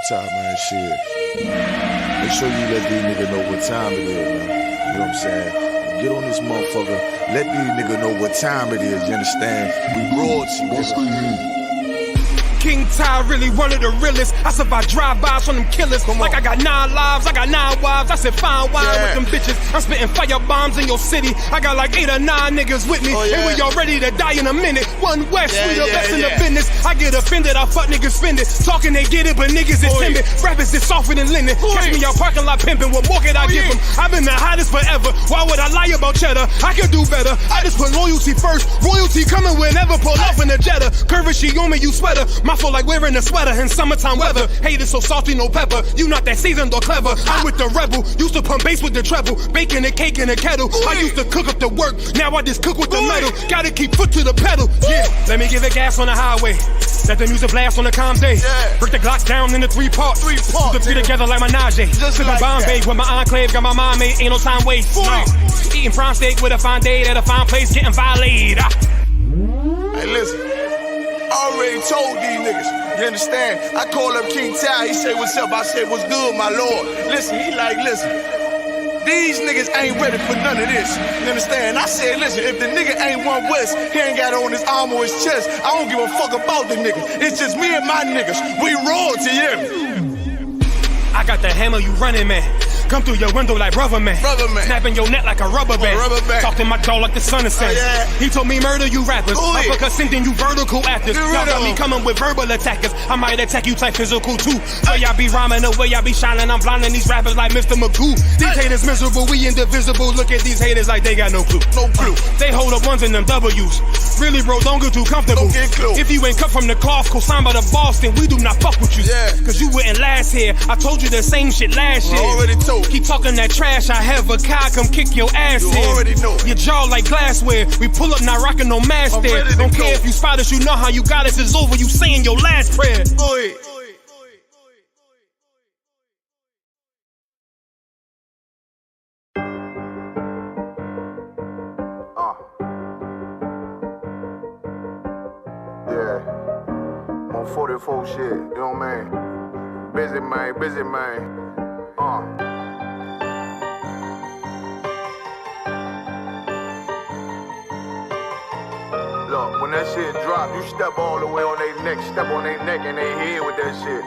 top, man, shit. Make sure you let these niggas know what time it is, man. You know what I'm saying? Get on this motherfucker. Let these niggas know what time it is, you understand? We royalty. King Ty really one of the realest. I survived drive-bys from them killers. Like I got 9 lives, I got 9 wives. I said fine wine with them bitches. I'm spitting fire bombs in your city. I got like 8 or 9 niggas with me. And we all ready to die in a minute. One West, we the best in the business. I get offended, I fuck niggas fended. Talking they get it, but niggas is timid. Rappers is softer than linen. Catch me out parking lot pimping. What more could I give them? I've been the hottest forever. Why would I lie about cheddar? I could do better. I just put loyalty first. Royalty coming whenever. Pull off in the Jetta. Curvy, she on me, you sweater. My feel like wearing a sweater in summertime weather. Haters so salty, no pepper. You not that seasoned or clever. I'm with the rebel. Used to pump bass with the treble. Baking a cake in a kettle. I used to cook up the work. Now I just cook with the metal. Gotta keep foot to the pedal. Yeah, let me give it gas on the highway. Let the music blast on the calm day. Break the Glock down into 3 parts. Put the 3 together like my Najee. Sipping like Bombay with my enclave. Got my mind made. Ain't no time waste. No. Eating prime steak with a fine date at a fine place. Getting violated. Hey, listen. I already told these niggas. You understand? I call up King Ty. He say, what's up? I say, what's good, my lord? Listen, he like, listen. These niggas ain't ready for none of this. You understand? I said, listen, if the nigga ain't one West, he ain't got it on his arm or his chest. I don't give a fuck about the nigga. It's just me and my niggas. We royalty, yeah. I got the hammer, you running, man. Come through your window like rubber man. Snapping your neck like a rubber band. Talking my jaw like the sun is set. He told me murder you rappers. Uppercut sending you vertical actors. Y'all got me coming with verbal attackers. I might attack you type physical too. So y'all be rhyming the way y'all be shining. I'm blinding these rappers like Mr. McCoo. These haters miserable, we indivisible. Look at these haters like they got no clue. No clue. They hold up ones in them W's. Really, bro, don't get too comfortable. If you ain't cut from the cloth, co-signed by the Boston, we do not fuck with you. Cause you wouldn't last here. I told you the same shit last year. Already told. Keep talking that trash, I have a car, come kick your ass in. Already know. Your jaw like glassware. We pull up, not rocking no mask there. Don't care if you spot us, you know how you got us. It's over, you saying your last prayer. Go ahead. Yeah. I'm on 44 shit, you know what I mean? Busy man. Look, when that shit drop, you step all the way on their neck, step on their neck and their head with that shit.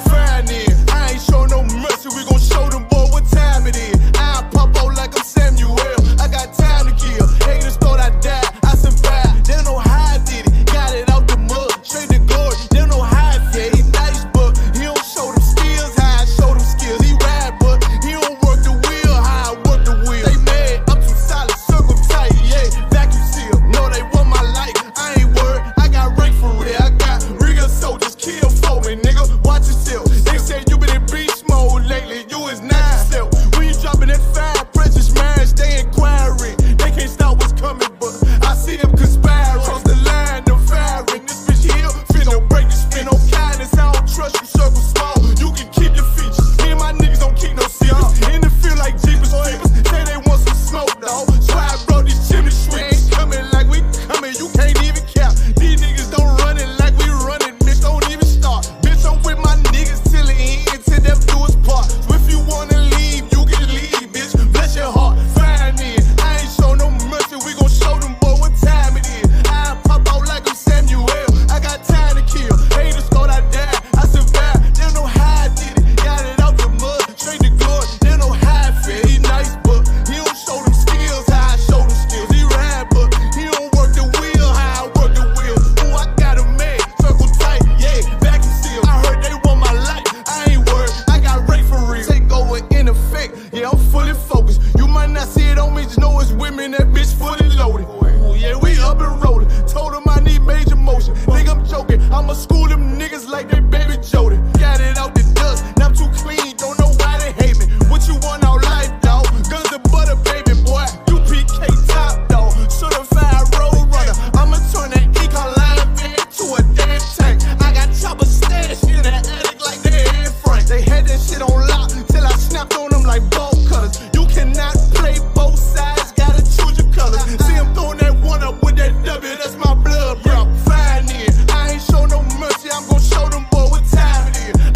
Fine in, I ain't show no mercy, we gon' show them boy what time it is. I pop out like I'm Samuel, I got time to kill. Haters thought I died, I survived. They don't know how I did it, got it out the mud, straight to glory. They don't know how I feel, he nice but he don't show them skills, how I show them skills. He ride but he don't work the wheel, how I work the wheel. They mad, I'm too solid, circle tight, yeah, vacuum seal. No, they want my life, I ain't worried, I got rank for real. I got real soldiers, kill for me, nigga, watch yourself. They say you been in beast mode lately, you is not yourself. When you dropping that fire, precious marriage, they inquiring. They can't stop what's coming, but I see them conspiring. Cross the line, them firing. This bitch here, finna break the spin. No kindness, I don't trust you, circle small. You can keep your features. Me and my niggas don't keep no secrets. In the field like Jeepers Creepers, say they want some smoke, dawg. So I brought these chimney sweeps. Coming like we coming, you can't even cap. These niggas don't run it like we running, bitch, don't even start. Bitch, I'm with my niggas till the end, till them do us part. So if you wanna leave, you can leave, bitch, bless your heart. Fine in, I ain't show no mercy, we gon' show them boy what time it is. I pop out like I'm Samuel, I got time to kill. Haters thought I died, I survived. They don't know how I did it, got it out the mud, straight to glory. They don't know how I feel, he nice but he don't show them skills, how I show them skills. He ride but he don't work the wheel, how I work the wheel. Ooh, I got a man, circle tight, yeah, vacuum seal. I heard they want my life, I ain't worried, I got rate for real. Take over in effect, yeah, I'm fully focused. You might not see it on me, just know it's women, that bitch fully loaded. Ooh, yeah, we up and rolling. Told them I need major motion. Think I'm joking, I'ma school them niggas like they baby Jody. Got it out the dust, now I'm too clean, don't know why they hate me. What you want out life, dawg? Guns and butter, baby boy. U.P.K top, dawg. Certified road runner. I'ma turn that econ line into a damn tank. I got choppers stashed in the attic like they Anne Frank. They had that shit on lock till I snapped on them like bolt cutters. You cannot play both sides, gotta choose your colors. See him throwing that one up with that W, that's my blood, bro. Fine in, I ain't show no mercy, I'm gon' show them boy what time it is.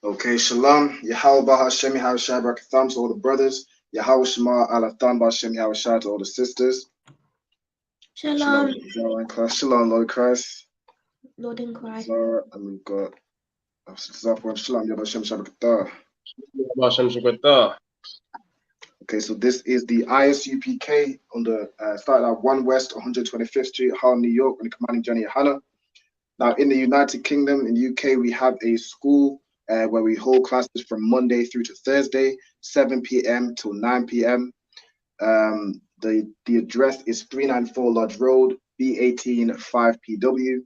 Okay, Shalom, Yahweh Hashem Yahushua Barakatham to all the brothers, Yahweh Shema Alathan Hashem Yahushua to all the sisters. Shalom. Shalom, class. Shalom, Lord Christ. Lord in Christ. Zara, and we've got Shalom, Yahweh Hashem Shabbat. Okay, so this is the I.S.U.P.K. on the started at 1 West 125th Street, Harlem, New York, on the commanding journey Yahanna. Now, in the United Kingdom, in UK, we have a school where we hold classes from Monday through to Thursday, 7 p.m. till 9 p.m. The address is 394 Lodge Road, B18 5PW.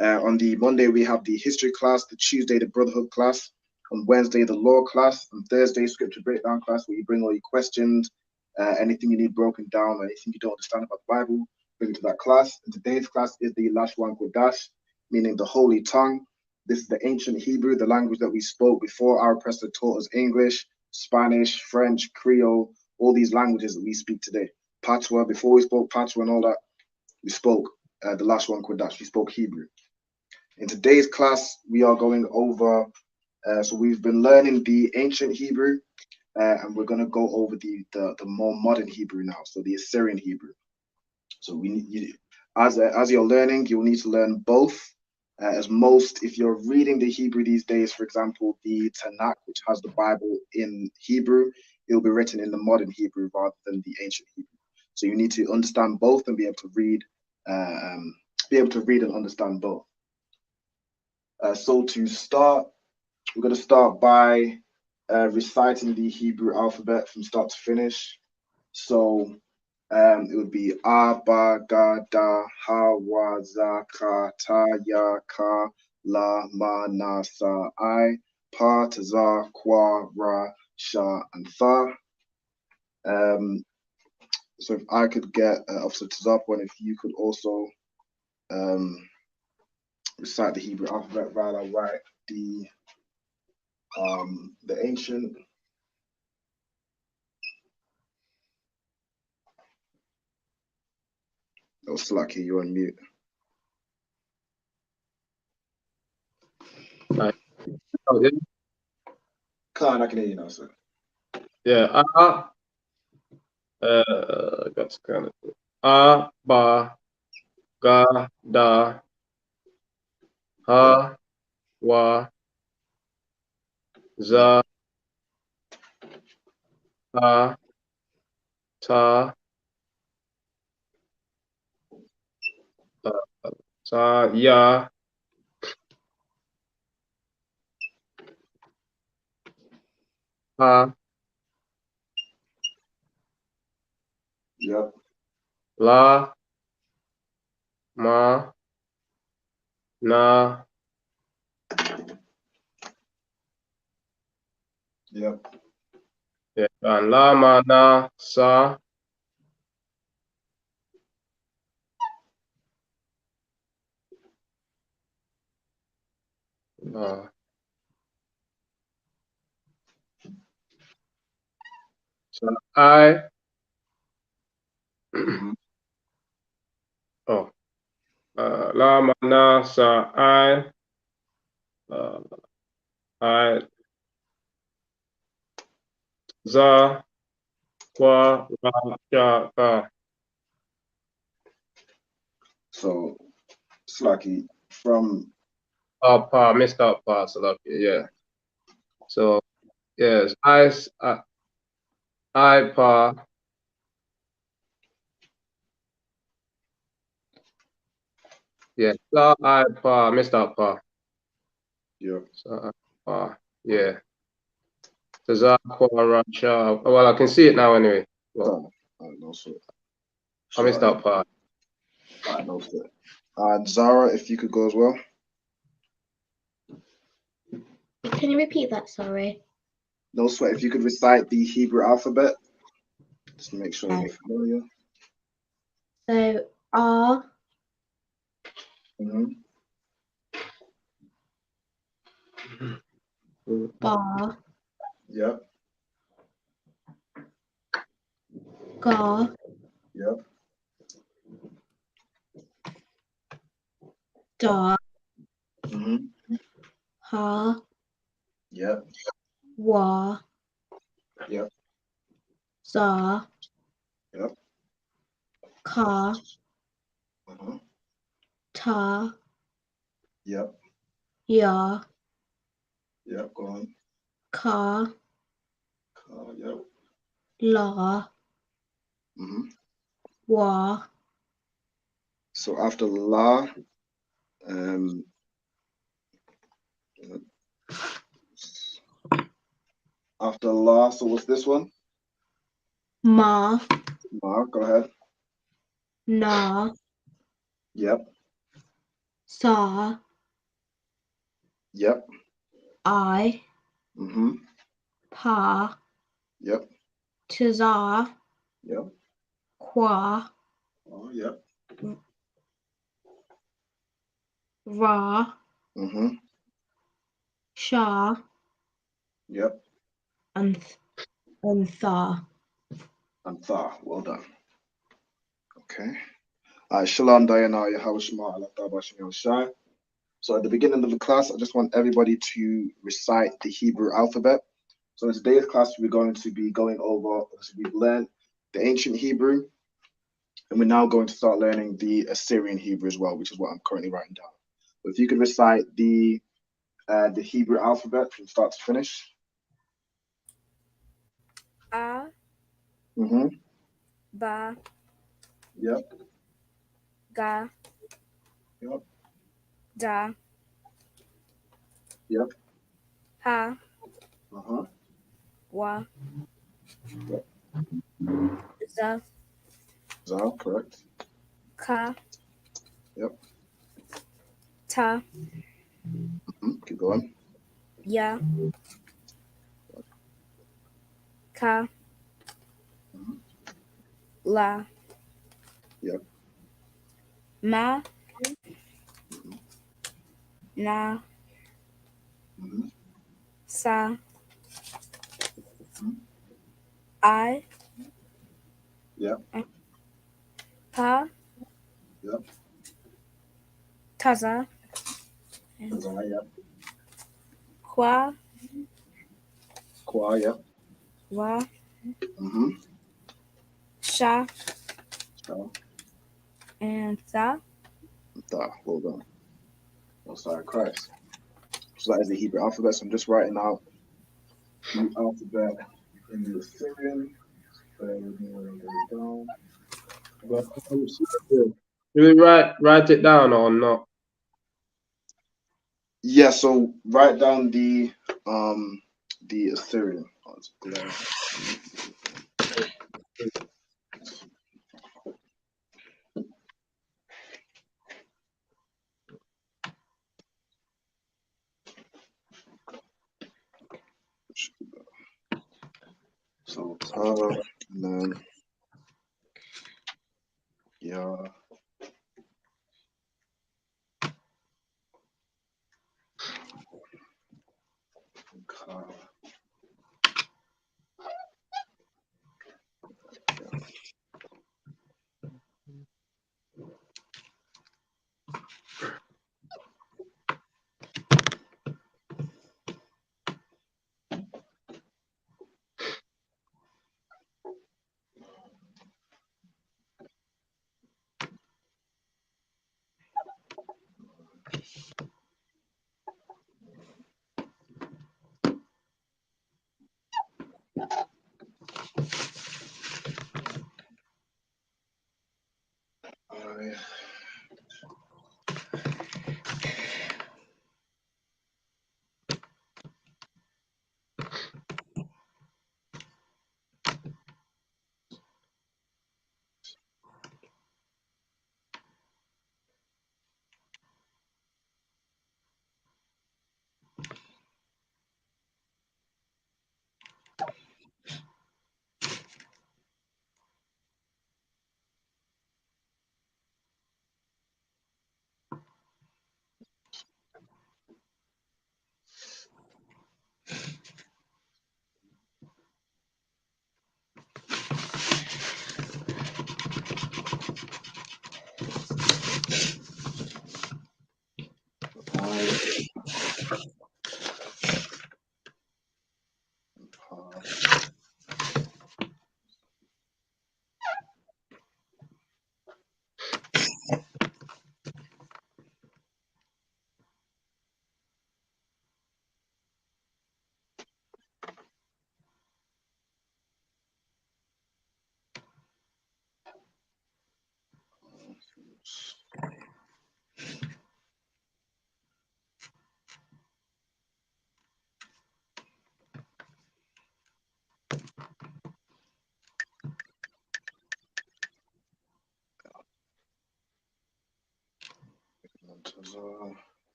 On the Monday, we have the history class, the Tuesday, the brotherhood class, on Wednesday, the law class, on Thursday, scripture breakdown class, where you bring all your questions, anything you need broken down, anything you don't understand about the Bible, bring it to that class. And today's class is the Lashawan Qadash, meaning the holy tongue. This is the ancient Hebrew, the language that we spoke before our oppressor taught us English, Spanish, French, Creole, all these languages that we speak today. Patois, before we spoke Patois and all that, we spoke the Lashawan Qadash, we spoke Hebrew. In today's class, we are going over, so we've been learning the ancient Hebrew, and we're going to go over the more modern Hebrew now, so the Assyrian Hebrew. So as you're learning, you'll need to learn both. As most, if you're reading the Hebrew these days, for example, the Tanakh, which has the Bible in Hebrew, it'll be written in the modern Hebrew rather than the ancient Hebrew. So you need to understand both and be able to read, and understand both. So to start, we're going to start by reciting the Hebrew alphabet from start to finish. So it would be A, Ba, Ga, Da, Ha, Wa, Za, Ka, Ta, Ya, Ka, La, Ma, Na, Sa, I, Pa, Ta, Za, Kwa, Ra, Sha, and Tha. So if I could get Officer Tazapwan, if you could also recite the Hebrew alphabet while I write the ancient. Oh, Slacky, you're on mute. Oh, yeah. Khan, I can hear you now, sir. Yeah. Got kind of A, Ba, Ga, Da, Ha, Wa, Za, Ha, Ta, Ta, Ya, Ha, Yep. La, Ma, Na, Yep. yeah, and La, Ma, Na, Sa, so I, oh, La, Ma, Na, Sa, I, Za, Kwa, Ra, Sha, Ka. So, Slacky, from Pa, missed out Pa, so lucky, yeah. So, yes, I, Pa. Yeah, so I, Pa, missed out Pa. yeah. So, Pa, yeah. So, Za, Kwa, Ra, Sha. Well, I can see it now anyway. Well, No, sir. I missed out Pa. No, sir. And Zara, if you could go as well. Can you repeat that? Sorry. No sweat. If you could recite the Hebrew alphabet, just to make sure you're familiar. So R, Ba, Yep. Ga, Yep. Da, Mm-hmm. Ha, Yep. Wa. Yep. Za. Yep. Ka. Uh-huh. Ta. Yep. Ya. Yep. Go on. Ka. Yep. La. Mm-hmm. Wa. So after la, after la, so what's this one? Ma. Ma, go ahead. Na. Yep. Sa. Yep. I. Mm-hmm. Pa. Yep. Tza. Yep. Qua. Oh, yep. Ra. Mm-hmm. Sha. Yep. And Tha. And tha. Well done. Okay. Shalom, Diana, Yahweh Shema, Allah Ta'ala, Shem Shai. So at the beginning of the class, I just want everybody to recite the Hebrew alphabet. So in today's class, we're going to be going over, so we've learned the ancient Hebrew, and we're now going to start learning the Assyrian Hebrew as well, which is what I'm currently writing down. But if you could recite the Hebrew alphabet from start to finish. A. Mm-hmm. Ba. Yep. Ga. Yep. Da. Yep. Ha. Uh-huh. Wa. Yep. Za. Za, correct. Ka. Yep. Ta. Mm-hmm. Keep going. Ya. Ka. Mm-hmm. La. Yep. Ma. Mm-hmm. Na. Mm-hmm. Sa. Mm-hmm. I. Yep. Pa. Yep. Taza. Za, yep. Qua. Qua, yep. Wa. Mm-hmm. Sha. So, And Tha. tha, well done. Most High Christ. So that is the Hebrew alphabet. So I'm just writing out the alphabet in the Assyrian. Bear with me when I get it down. But, do we write it down or not? Yeah, so write down the Assyrian. So and then yeah. Ka.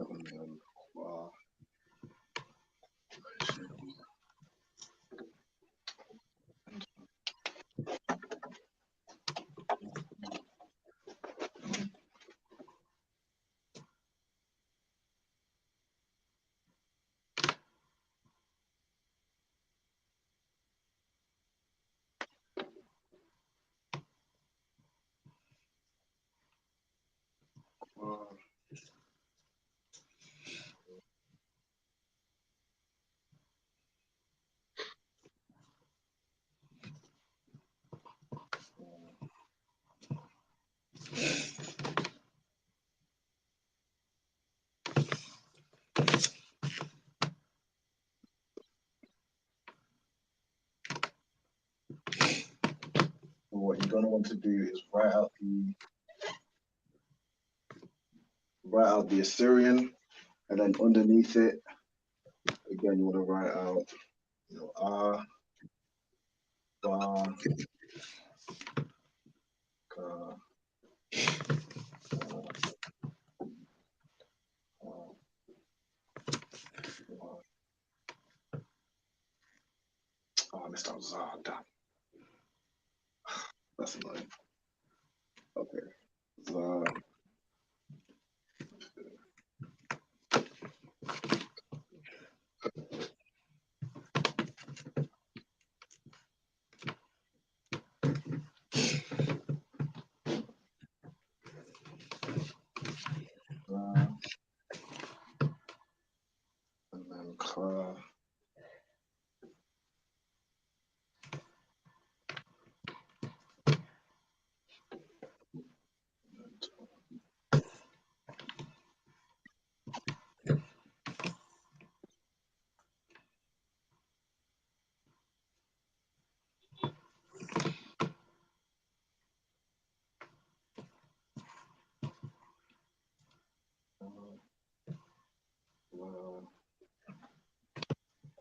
and then Qua. What you're going to want to do is write out the Assyrian, and then underneath it, again, you want to write out, A, Ba, Ka, I missed out Za. Damn. That's annoying. Okay. Za. And then Ka.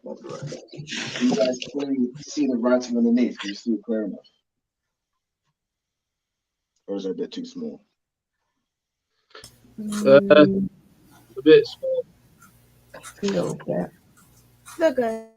That's right. Do you guys clearly see the writing underneath? Do you see it clear enough? Or is it a bit too small? A bit small. A little bit. Look good.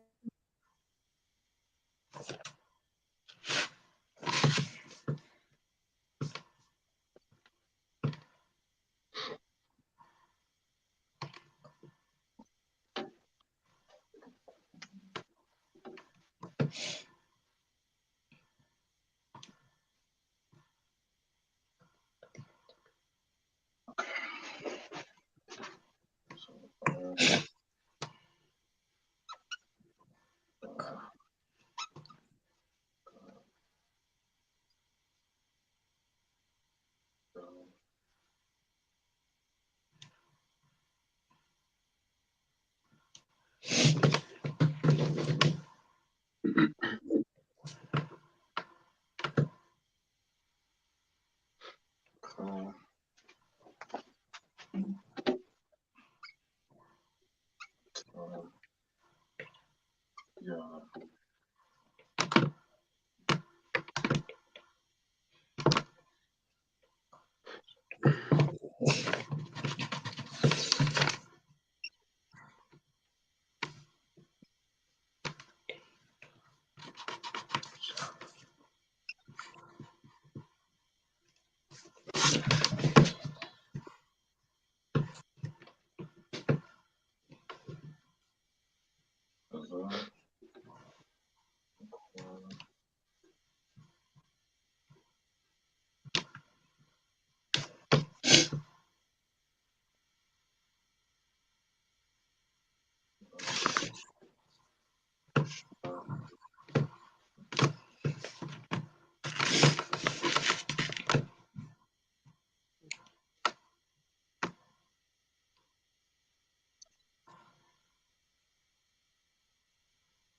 Yeah.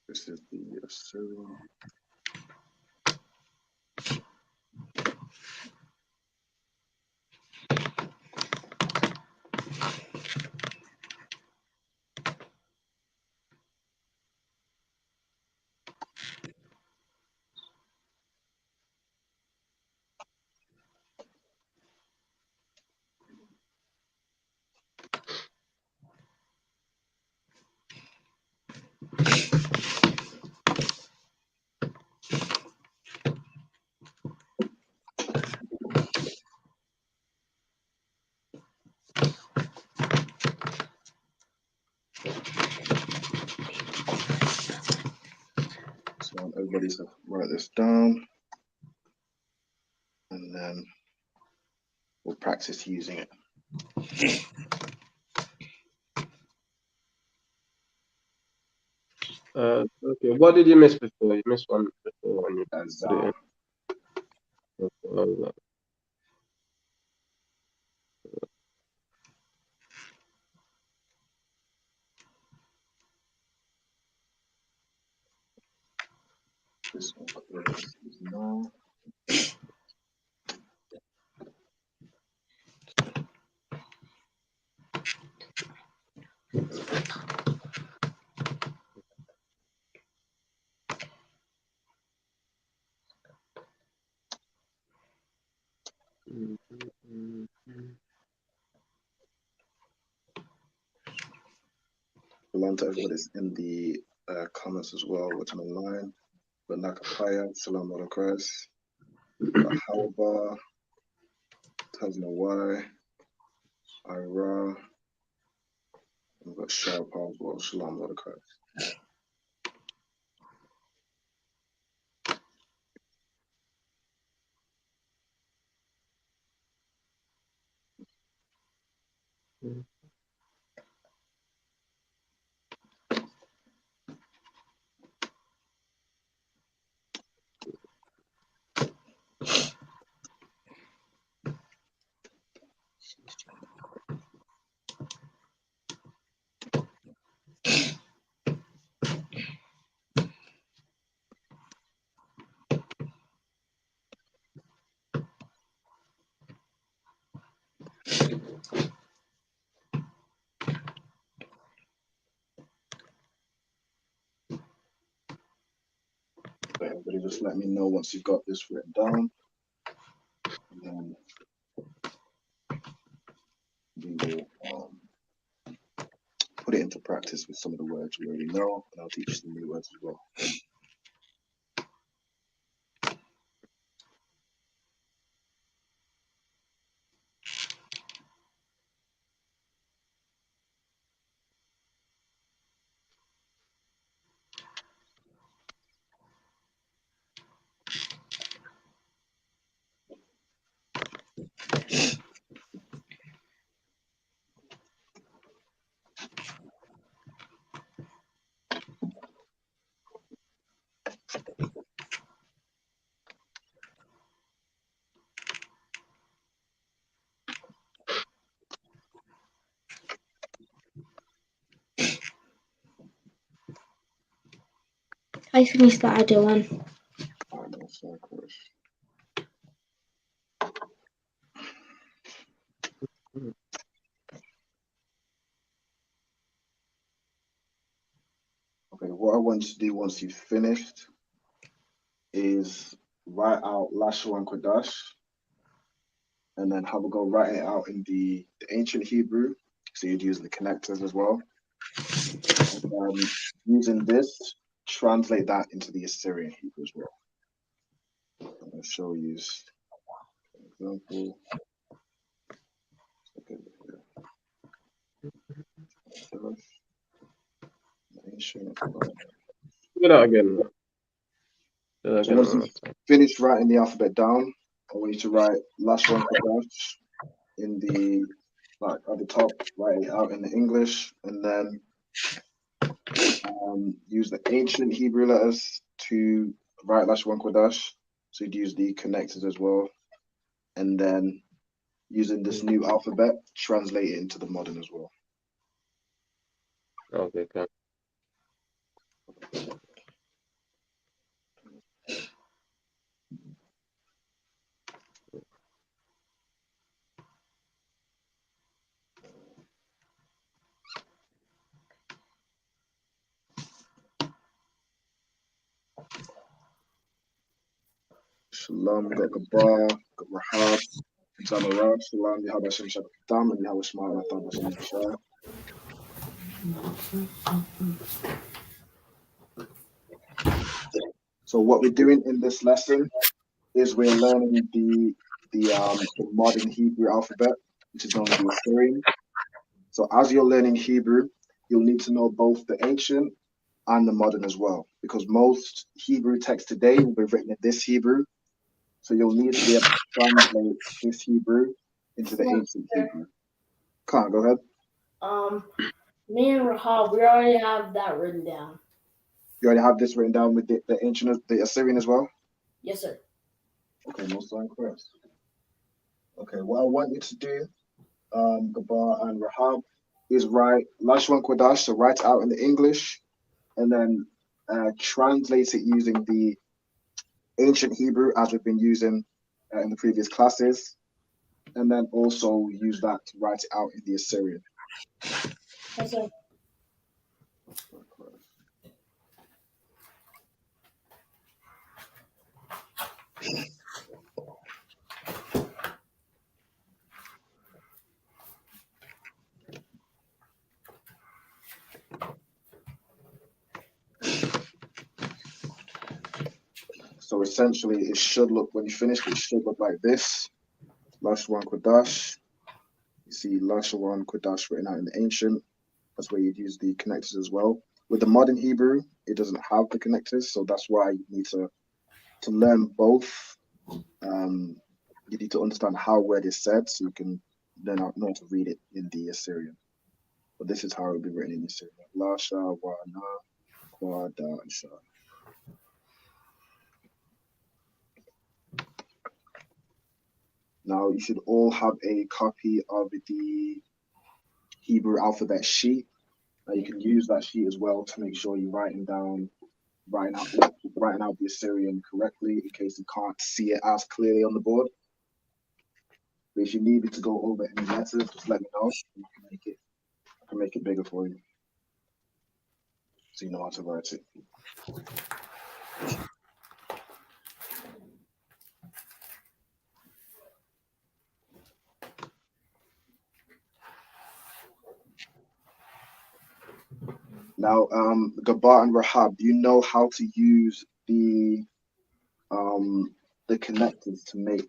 This is the Assyrian. everybody's to write this down, and then we'll practice using it. Okay, what did you miss before? You missed one before when you put it in. This one is now. Shalom to everybody's in the comments as well, watching online. But Nakapaya, Shalom Mordecais, Hawaba, Taznawai, Ira, we've got Sharpa as well, Shalom Mordecais. So everybody just let me know once you've got this written down. And then we will put it into practice with some of the words you already know, and I'll teach you some new words as well. I finished that other one. Okay, what I want you to do once you've finished is write out Lashawan Qadash, and then have a go write it out in the ancient Hebrew. So you'd use the connectors as well. And using this, translate that into the Assyrian Hebrew as well. I'm going to show you an example. Do that again. So once you've finished writing the alphabet down, I want you to write Lashawan Qadash in the, like at the top, write it out in the English, and then use the ancient Hebrew letters to write Lashawan Qadash. So you'd use the connectors as well, and then using this new alphabet, translate it into the modern as well. Okay, okay. Shalom, got Gabar, got Rahab, Zamara, Shalom, Yahweh Shem Shabbatam, and Yahweh Shema Natham Hashem Shah. So what we're doing in this lesson is we're learning the modern Hebrew alphabet, which is known as the Assyrian. So as you're learning Hebrew, you'll need to know both the ancient and the modern as well, because most Hebrew text today will be written in this Hebrew. So you'll need to be able to translate this Hebrew into the ancient Hebrew. Can't go ahead. Me and Rahab, we already have that written down. You already have this written down with the ancient, the Assyrian as well? Yes, sir. Okay, most incorrect. Okay, what I want you to do, Gabar and Rahab, is write Lashawan Qadash, so write it out in the English, and then translate it using the ancient Hebrew as we've been using in the previous classes, and then also use that to write it out in the Assyrian. Yes, sir. So essentially, it should look, when you finish, it should look like this. Lashawan Qadash. You see Lashawan Qadash written out in the ancient. That's where you'd use the connectors as well. With the modern Hebrew, it doesn't have the connectors, so that's why you need to learn both. You need to understand how word is said, so you can then know how to read it in the Assyrian. But this is how it will be written in the Assyrian. Lashawan Qadash. Now, you should all have a copy of the Hebrew alphabet sheet. Now, you can use that sheet as well to make sure you're writing out the Assyrian correctly in case you can't see it as clearly on the board. But if you need me to go over any letters, just let me know. I can make it bigger for you, so you know how to write it. Now, Gabar and Rahab, do you know how to use the connectors to make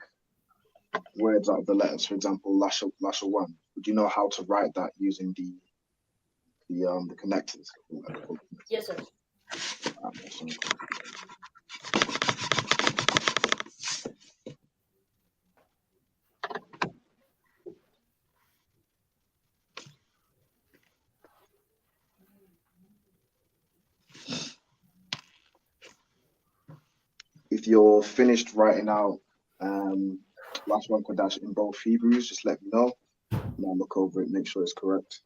words out of the letters? For example, Lashawan. Would you know how to write that using the connectors? Yes, sir. If you're finished writing out Lashawan Qadash in both Hebrews, just let me know, and I'll look over it, make sure it's correct.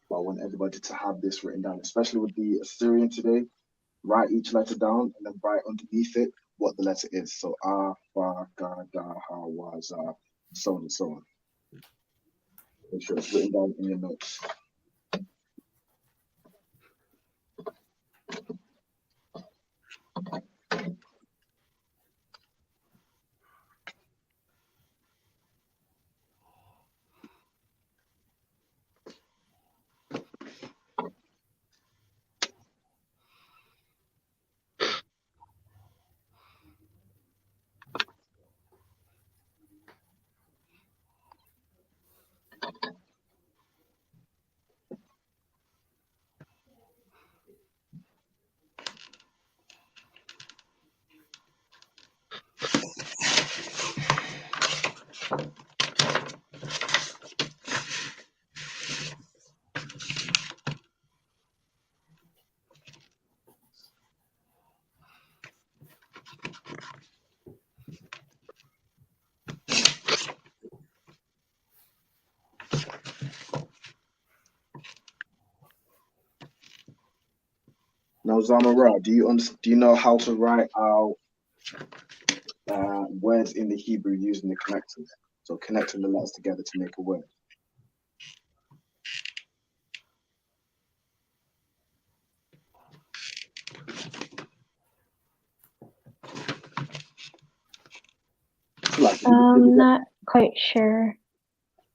But I want everybody to have this written down, especially with the Assyrian today. Write each letter down and then write underneath it what the letter is. So A, Ba, Ga, Da, Ha, Wa, Za, so on and so on. Make sure it's written down in your notes. Now, Zamara, do you know how to write out words in the Hebrew using the connectors? So connecting the letters together to make a word. I'm not quite sure.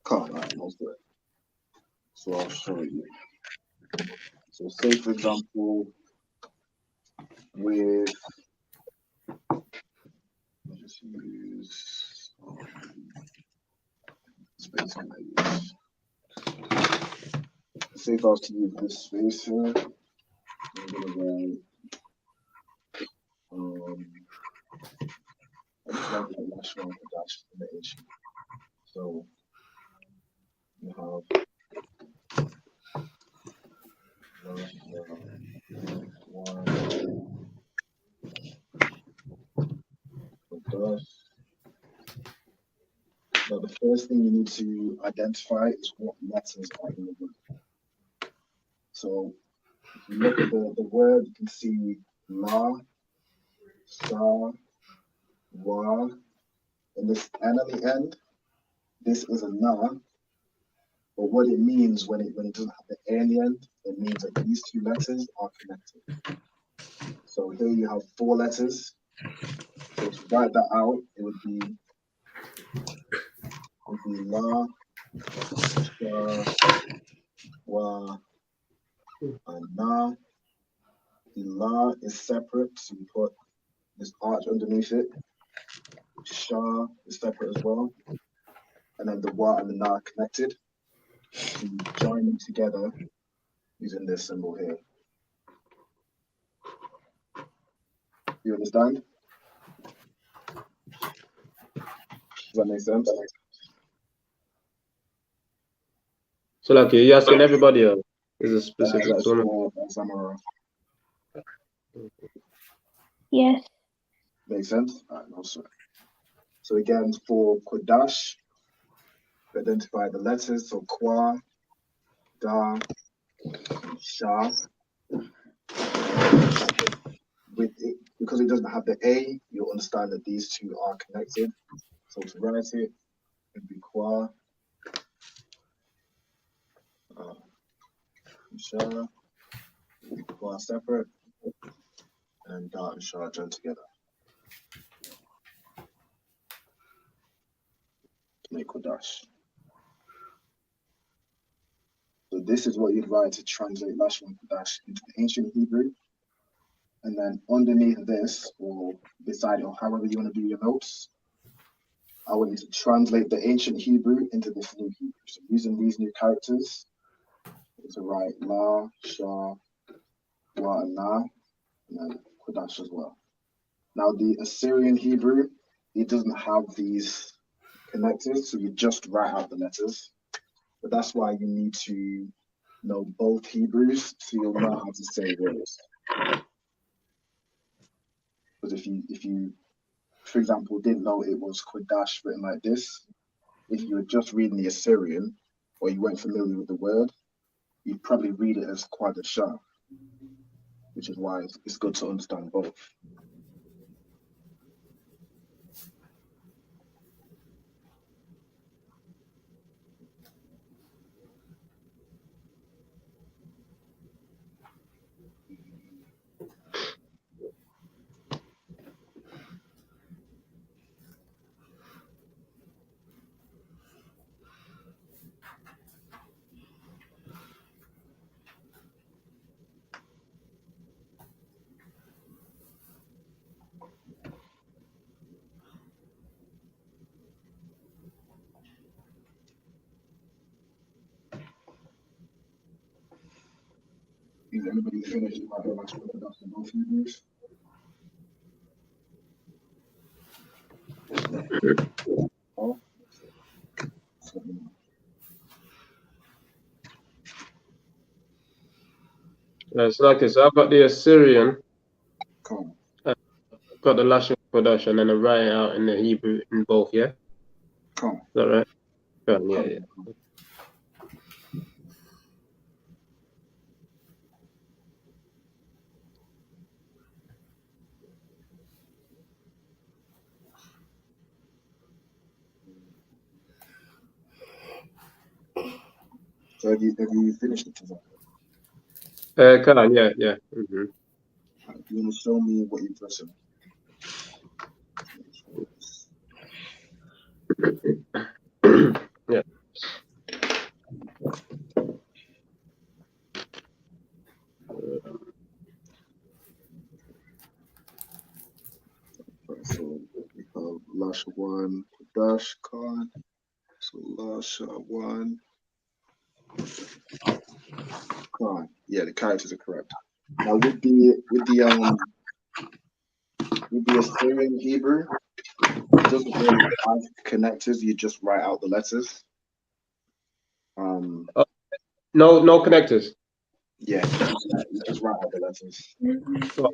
Can't write most of it. So I'll show you. So say, for example, with, let's just use, space can I use? say if I was to use this space here, I'm gonna write I just like Lashawan Qadash in the ancient. So you have one Qadash. Now the first thing you need to identify is what letters are in the word. So if you look at the word, you can see La, Sha, Wa, and this N at the end. This is a Na, but what it means when it doesn't have the A in the end, it means that these two letters are connected. So here you have 4 letters. So to write that out, it would be La, Sha, Wa, and Na. The La is separate, so you put this arch underneath it. Sha is separate as well. And then the Wa and the Na are connected. So you join them together using this symbol here. You understand? Does that make sense? So like you're asking everybody else is a specific That's one. for Samara. Yes. Makes sense? All right, no sweat. So again, for Qadash, identify the letters. So Kwa, Da, and Sha. With it, because it doesn't have the A, you'll understand that these two are connected. So to write it, it'd be Kwa, Sha, Kwa separate, and Da and Sha joined together to make Qadash. So this is what you'd write to translate Lashawan Qadash into the ancient Hebrew. And then underneath this, or beside it, or however you want to do your notes, I want you to translate the ancient Hebrew into this new Hebrew. So using these new characters, to write La, Sha, Wa, and Na, and then Qadash as well. Now the Assyrian Hebrew, it doesn't have these connectors, so you just write out the letters. But that's why you need to know both Hebrews, so you'll know how to say words. Because if you, for example, didn't know it was Qadash written like this, if you were just reading the Assyrian, or you weren't familiar with the word, you'd probably read it as Qadash, which is why it's good to understand both. Is anybody finished with the last one about the both Hebrews? Oh, so, It's like this. I've got the Assyrian, come got the Lashawan Qadash, and then I write it out in the Hebrew in both, yeah? on. Is that right? Yeah. So have you finished it? Yeah. Mm-hmm. Do you want to show me what you've written? Yeah. Right, so we have Lashawan Qadash card. So Lashawan Fine. Yeah, the characters are correct. Now with the Assyrian Hebrew, it doesn't really have connectors. You just write out the letters. No connectors. Yeah, you just write out the letters. Well,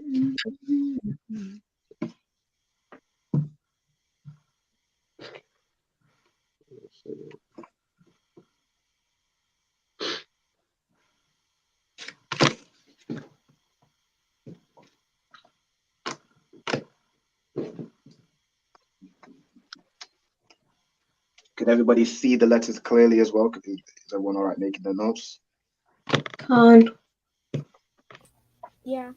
Can everybody see the letters clearly as well? Is everyone all right making their notes? Can't. Yeah.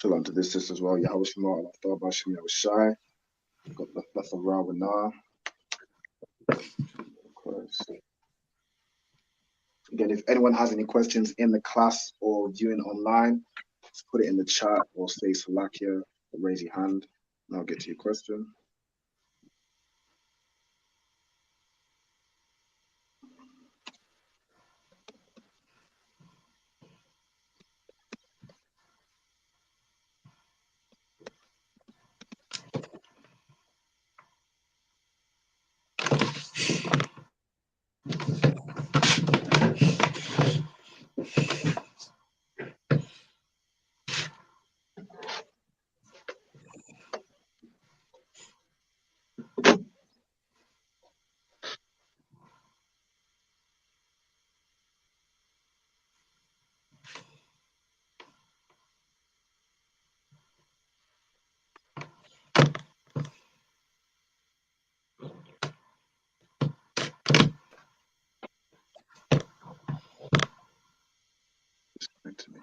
Fill onto this as well. Yahweh Shema, Allah Ta'ala, Shem Yahweh Shai. Got the Beth of Rawanah. Of course. Again, if anyone has any questions in the class or viewing online, just put it in the chat or say Salakia or raise your hand and I'll get to your question. Disconnect to me.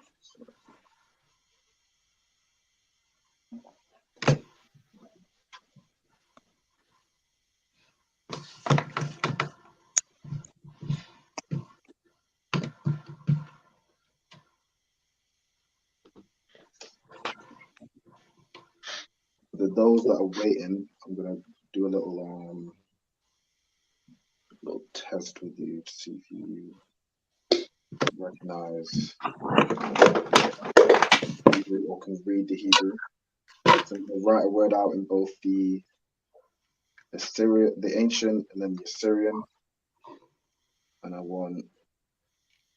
For those that are waiting, I'm gonna do a little test with you to see if you recognize Hebrew or can read the Hebrew. So I'm gonna write a word out in both the Assyrian, the ancient, and then the Assyrian, and I want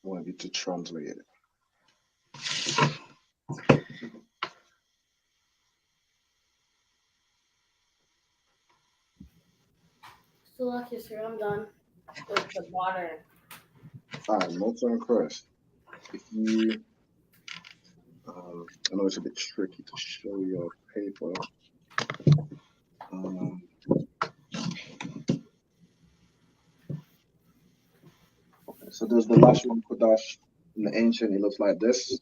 one of you to translate it. Salakia, sir, I'm done with the modern. Alright, multi Christ. If you, I know it's a bit tricky to show your paper. Okay, so there's the Lashawan Qadash in the ancient. It looks like this.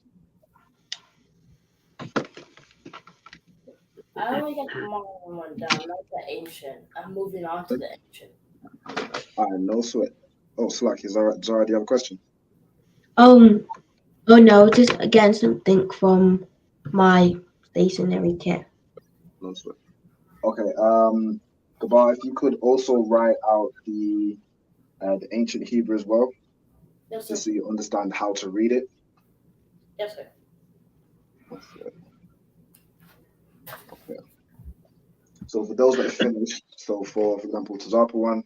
I only got the modern one down, not the ancient. I'm moving on to the ancient. Alright, no sweat. Oh, Slack, Zara, do you have a question? Oh no, just again something from my stationery kit. No sweat. Okay, Gabar, if you could also write out the ancient Hebrew as well, Yes, sir. just so you understand how to read it. Yes, sir. No sweat. Okay. So for those that are finished, so for example, Tazapa one,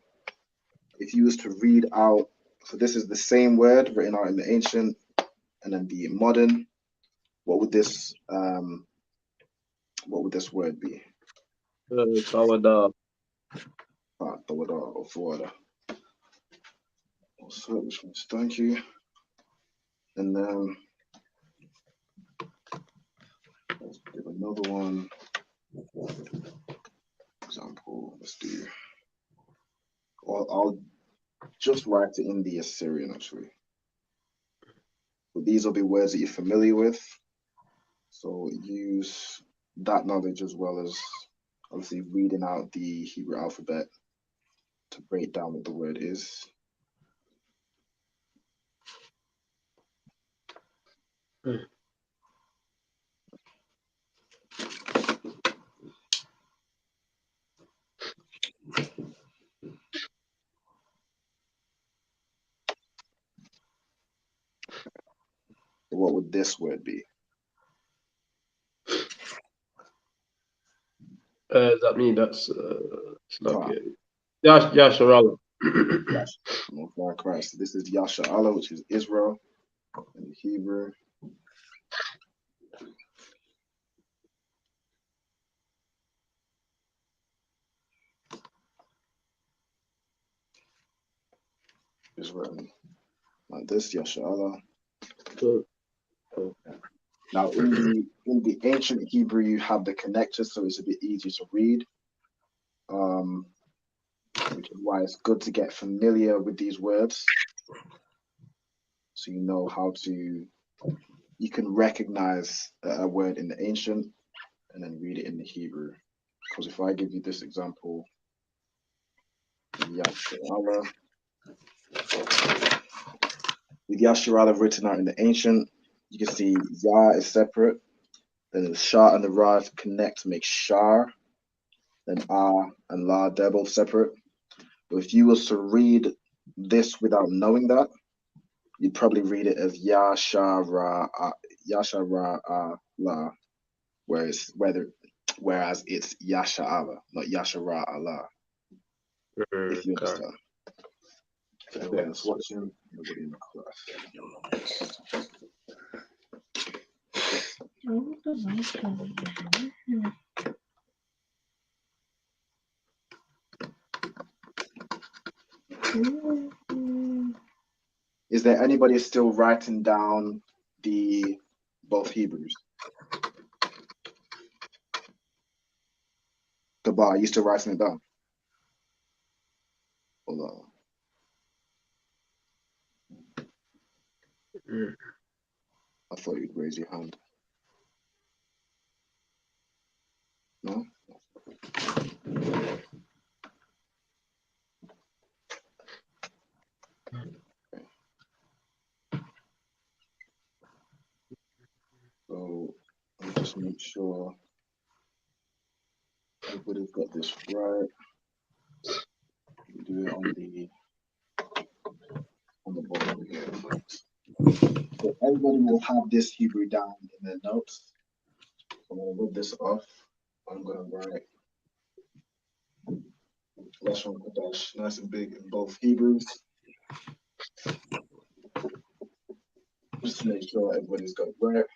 if you was to read out, so this is the same word written out in the ancient and then the modern, what would this word be? Tawada. Tawada or Fawada. So which one's thank you. And then let's give another one. let's do, or I'll just write it in the Assyrian actually. But these will be words that you're familiar with. So use that knowledge as well as obviously reading out the Hebrew alphabet to break down what the word is. What would this word be? Is that me? That's okay. Yasharala. Most correct. So this is Yasharala, which is Israel in Hebrew. Israel. Like this, Yasharala. Now in the ancient Hebrew, you have the connector, so it's a bit easier to read. Which is why it's good to get familiar with these words. So you know how to, you can recognize a word in the ancient and then read it in the Hebrew. Because if I give you this example, Yasharala, with Yasharala written out in the ancient, you can see Ya is separate, then the Shah and the Ra connect to make Shar, then Ah and La, they're both separate. But if you was to read this without knowing that, you'd probably read it as Yashara La, whereas it's Yasha'ala, not Yashara Allah. If you understand. So everyone that's watching, nobody in the class. Is there anybody still writing down the both Hebrews? Gabar, are you still writing it down? Hold on. I thought you'd raise your hand. No? So I'll just make sure everybody's got this right. We do it on the bottom here. So everybody will have this Hebrew down in their notes. I'm gonna rip this off. I'm gonna write Lashawan Qadash, nice and big in both Hebrews. Just to make sure everybody's got it right.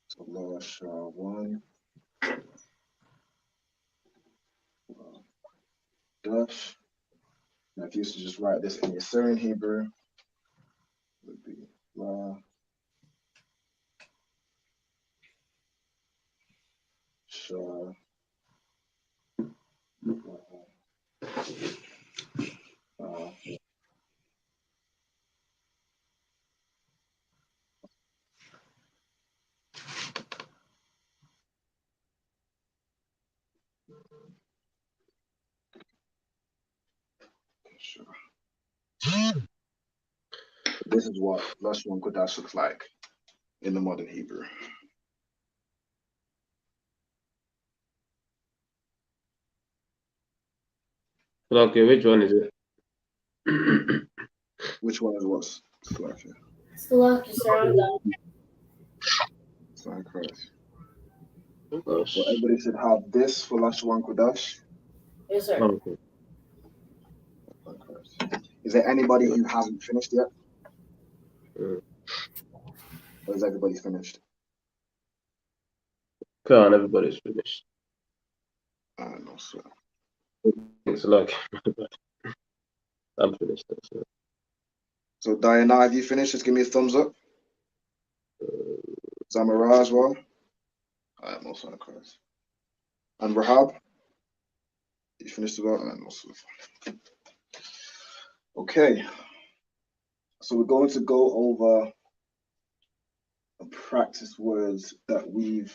So Lashawan Qadash. Now, if you used to just write this in the Assyrian Hebrew, it would be La Sha. This is what Lashawan Qadash looks like in the modern Hebrew. Okay, which one is it? Which one is what? Slack. Select your sound down. Sign Christ. So everybody should have this for Lashawan Qadash. Yes, sir. Okay. Is there anybody who hasn't finished yet? Mm. Or is everybody finished? Come on, everybody's finished. No, sir. It's like I'm finished. So. So Diana, have you finished? Just give me a thumbs up. Zamara as well. I'm also on Christ. And Rahab, you finished as well? I'm also. Okay. So we're going to go over and practice words that we've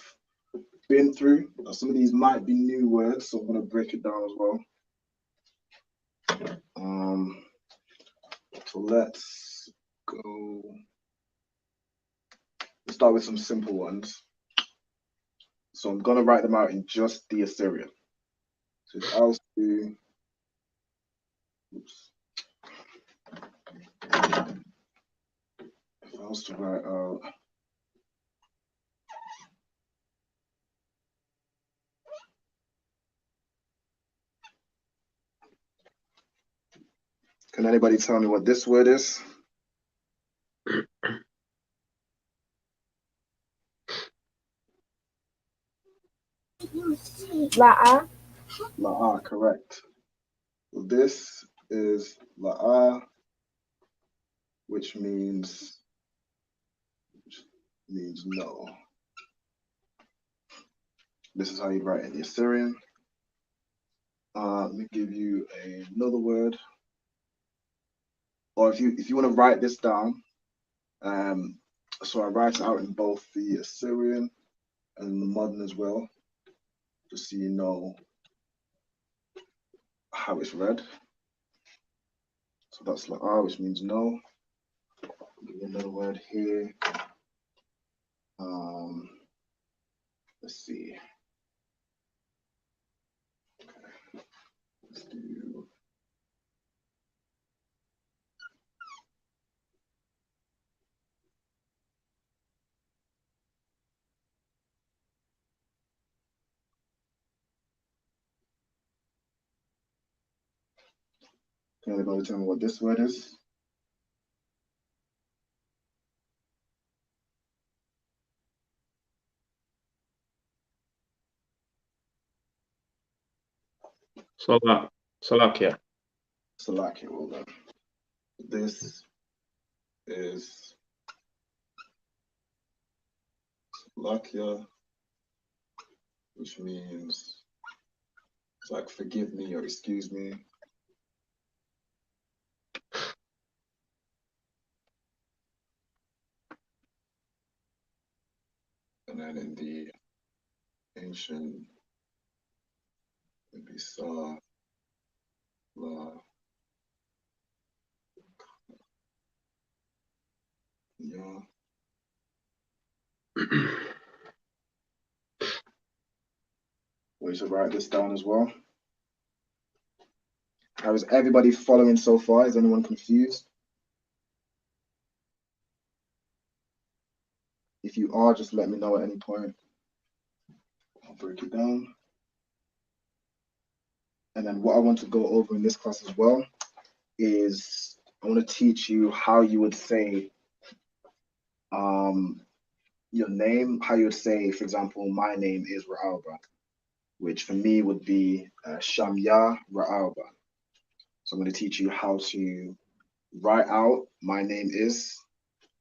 been through. Now, some of these might be new words, so I'm going to break it down as well. So let's go. Let's start with some simple ones. So I'm going to write them out in just the Assyrian. So if I was to, oops. If I was to write out can anybody tell me what this word is? La'a. La'a, correct. So this is La'a, which means no. This is how you write in the Assyrian. Let me give you another word. Or if you want to write this down, so I write it out in both the Assyrian and the modern as well, just so you know how it's read. So that's La'a, which means no. I'll give you another word here. Let's see. Okay. Let's do. Can anybody tell me what this word is? Salakia. Salakia, well done. This is Salakia, which means it's like forgive me or excuse me. And then in the ancient, it'd be Sa, La, Ya. We should write this down as well. How is everybody following so far? Is anyone confused? If you are, just let me know at any point. I'll break it down. And then what I want to go over in this class as well is I want to teach you how you would say your name, how you would say, for example, my name is Ra'alba, which for me would be Shamya Ra'alba. So I'm going to teach you how to write out my name is.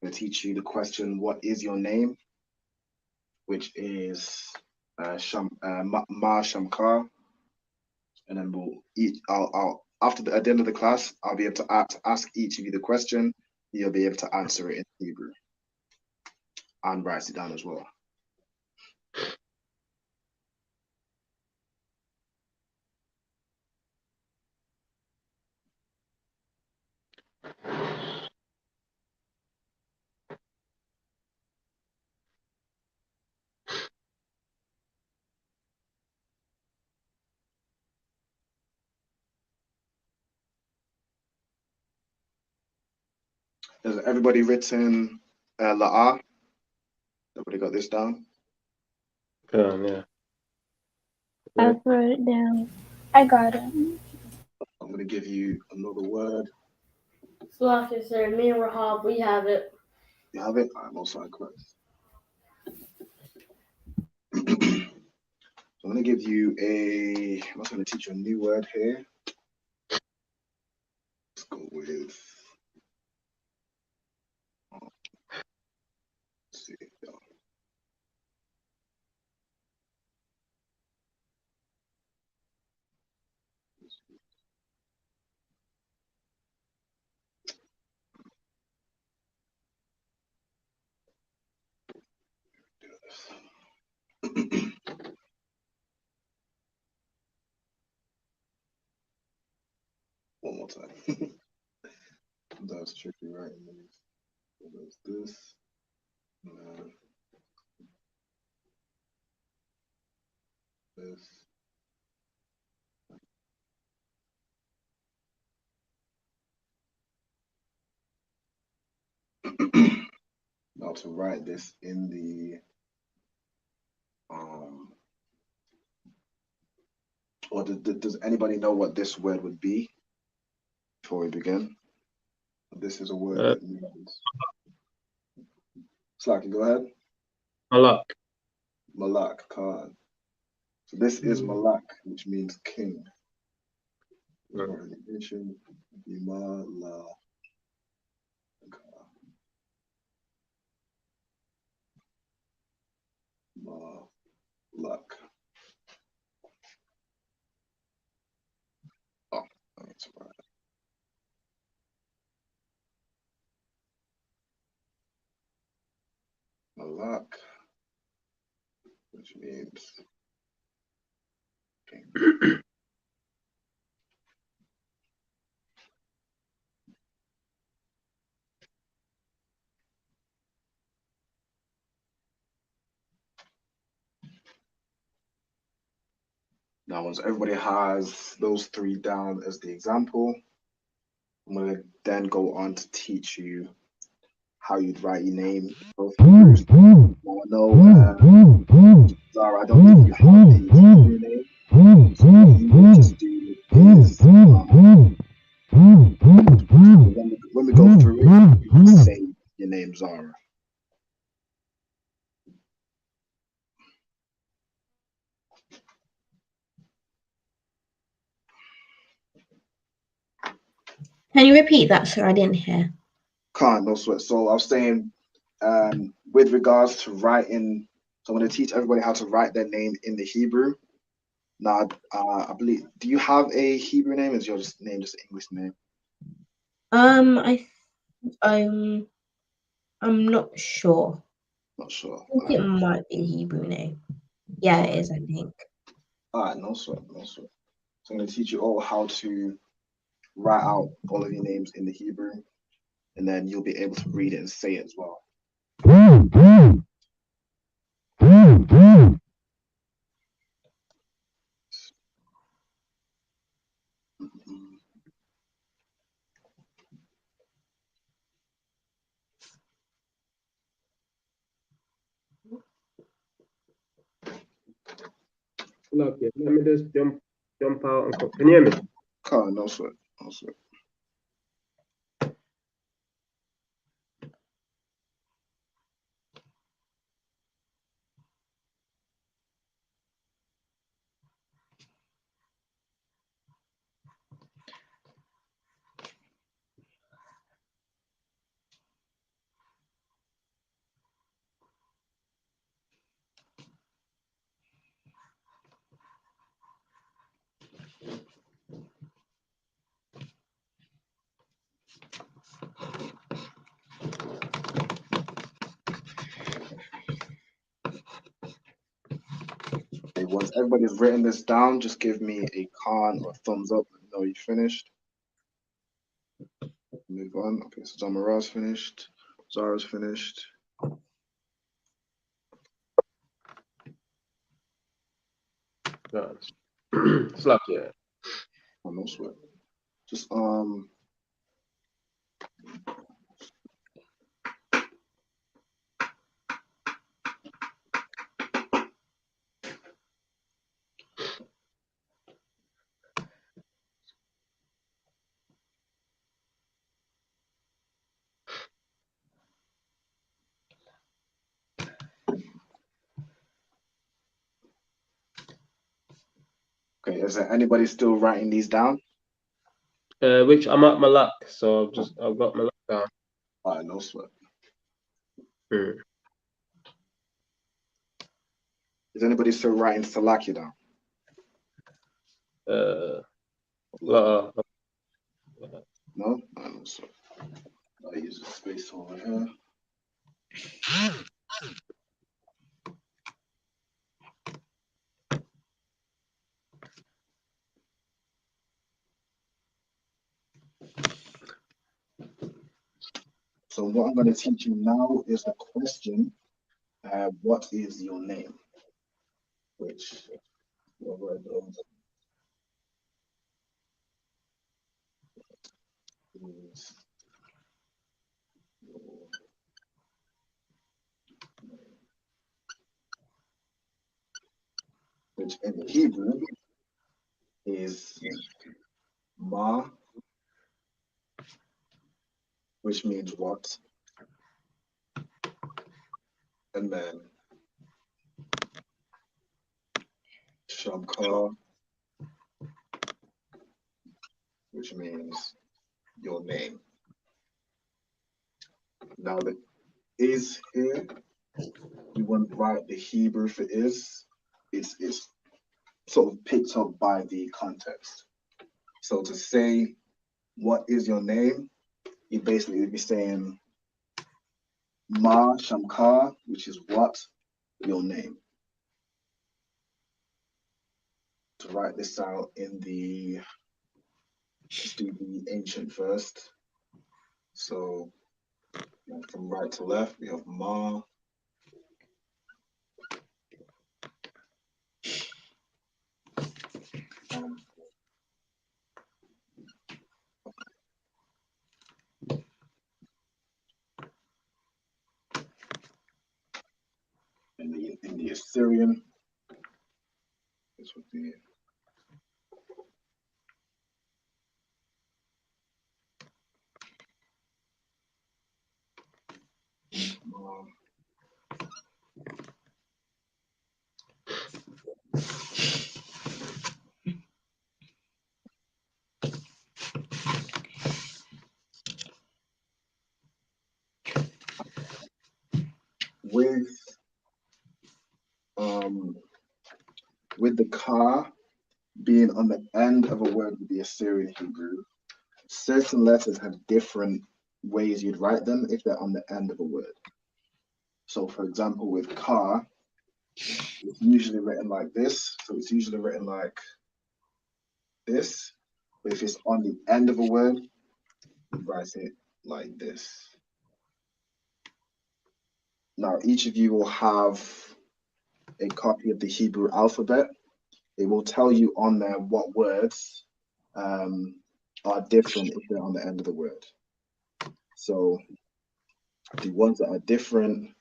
I'm going to teach you the question, what is your name? Which is Ma Shamkar. And then we'll at the end of the class, I'll be able to ask each of you the question. You'll be able to answer it in Hebrew and write it down as well. Has everybody written La'a? Everybody got this down? Yeah. I wrote it down. I got it. I'm going to give you another word. So like I said, me and Rahab, we have it. You have it? I'm also correct. So I'm going to give you I'm also going to teach you a new word here. Let's go with, let's see. One more time. That's tricky, right? There's this. This. Now to write this in the or does anybody know what this word would be before we begin? This is a word that means. Slacky, go ahead. Malak. Malak, Khan. So this is Malak, which means king. Organization, Malak. Malak. Oh, that's right. Malak, which means king. Now, once everybody has those three down as the example, I'm going to then go on to teach you how you'd write your name. Both Hebrews. Now, I know, Zara, I don't think you have the Hebrew name. So what you will just do is, when we go through it, you can say your name, Zara. Can you repeat that, sir? I didn't hear. Can't, no sweat. So I was saying, with regards to writing, so I'm going to teach everybody how to write their name in the Hebrew. Now, I believe, do you have a Hebrew name? Is your name just an English name? I'm not sure. Not sure. I think it might be a Hebrew name. Yeah, it is, I think. All right, no sweat, no sweat. So I'm going to teach you all how to write out all of your names in the Hebrew, and then you'll be able to read it and say it as well. Look, yeah, let me just jump out and come. Can you hear me? No sweat, no sweat. Okay, once everybody's written this down, just give me a con or a thumbs up. Let me know you finished. Move on. Okay, so Zamara's finished. Zara's finished. Slap, yeah. Oh, no sweat. Just Okay, is there anybody still writing these down? Which I'm at Malak, so I've got Malak down. All right, no sweat. Is anybody still writing Salakia down? No. No? All right, no sweat. I'll use the space over here. So what I'm going to teach you now is the question, what is your name? Which is which in Hebrew is Ma, which means what? And then Shamkar, which means your name. Now the is here, you won't write the Hebrew for is. It's sort of picked up by the context. So to say, what is your name? You basically would be saying Ma Shamkar, which is what? Your name. To write this out in the, let's do the ancient first. So from right to left, we have Ma. In the Assyrian, this would be with the ka being on the end of a word with the Assyrian Hebrew, certain letters have different ways you'd write them if they're on the end of a word. So for example, with ka, it's usually written like this. So it's usually written like this. But if it's on the end of a word, you write it like this. Now, each of you will have a copy of the Hebrew alphabet. It will tell you on there what words are different if they're on the end of the word. So the ones that are different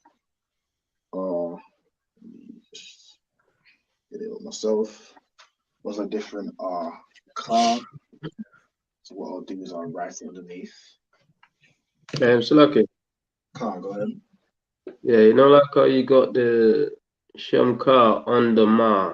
are, let me just get it up myself. Ones that are different are ka. So what I'll do is I'll write it underneath. So lucky. Ka, go ahead. Yeah, you know, like how you got the Shamkar on the Ma.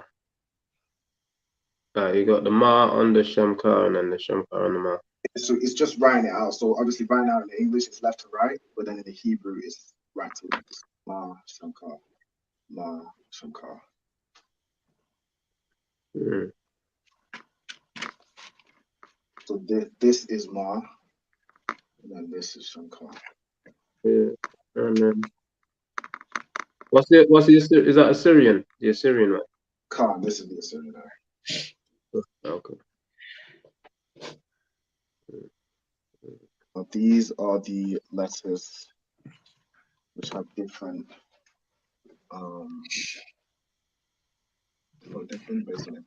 You got the Ma on the Shamkar and then the Shamkar on the Ma. So it's just writing it out. So obviously writing out in the English it's left to right, but then in the Hebrew it's right to left. Ma Shamkar. Ma Shamkar. So this is Ma, and then this is Shamkar. Yeah, and then what's the is that Assyrian? The Assyrian one. Ka, this is the Assyrian. Okay. Now these are the letters which have different different based on it.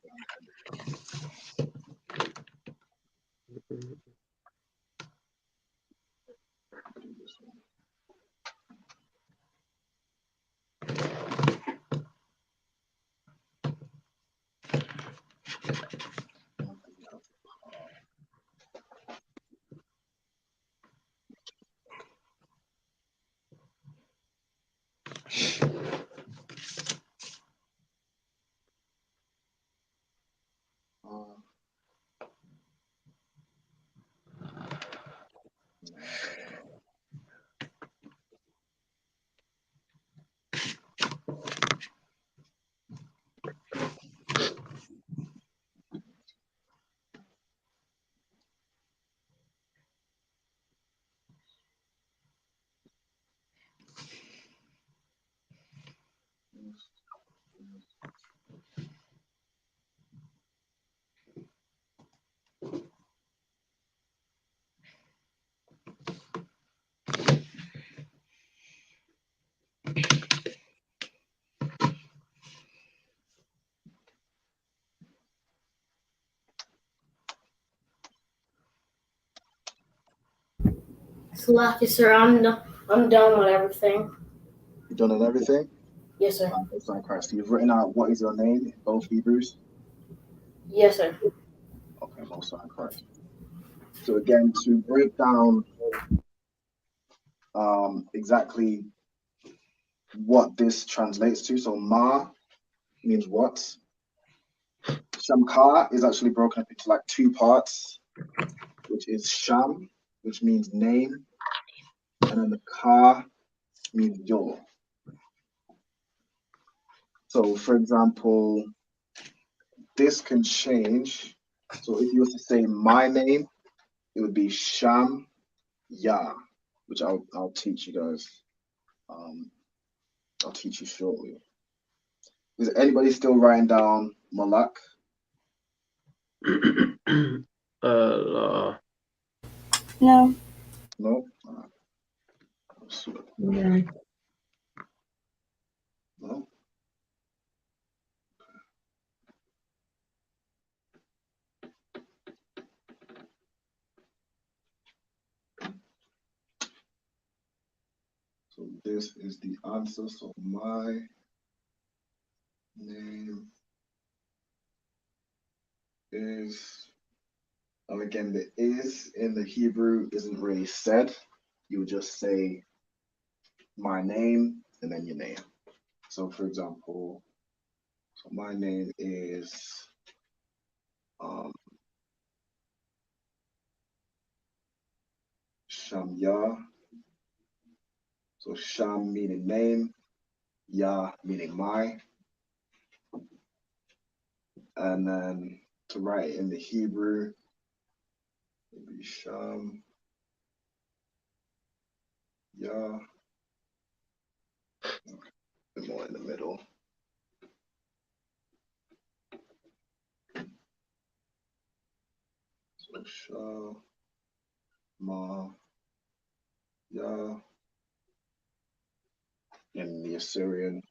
Lucky, sir. I'm done with everything. You've done on everything? Yes, sir. Most High Christ. You've written out what is your name in both Hebrews? Yes, sir. Okay, Most High Christ. So again, to break down exactly what this translates to. So Ma means what? Shamka is actually broken up into like two parts, which is Sham, which means name, and then the Ka means your. So for example, this can change. So if you were to say my name, it would be Sham Ya, which I'll teach you guys. I'll teach you shortly. Is anybody still writing down Malak? No. No? No. No? So this is the answer. So my name is, and again, the is in the Hebrew isn't really said. You would just say my name and then your name. So for example, so my name is Shamya. So Sham meaning name, Ya meaning my. And then to write it in the Hebrew, it would be Sham, Ya, a bit more in the middle. So Shah, Ma, Ya, in the Assyrian.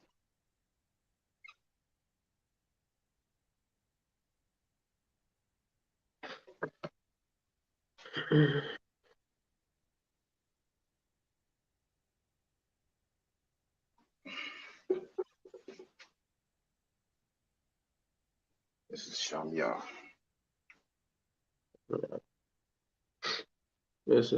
This is Shamya. It's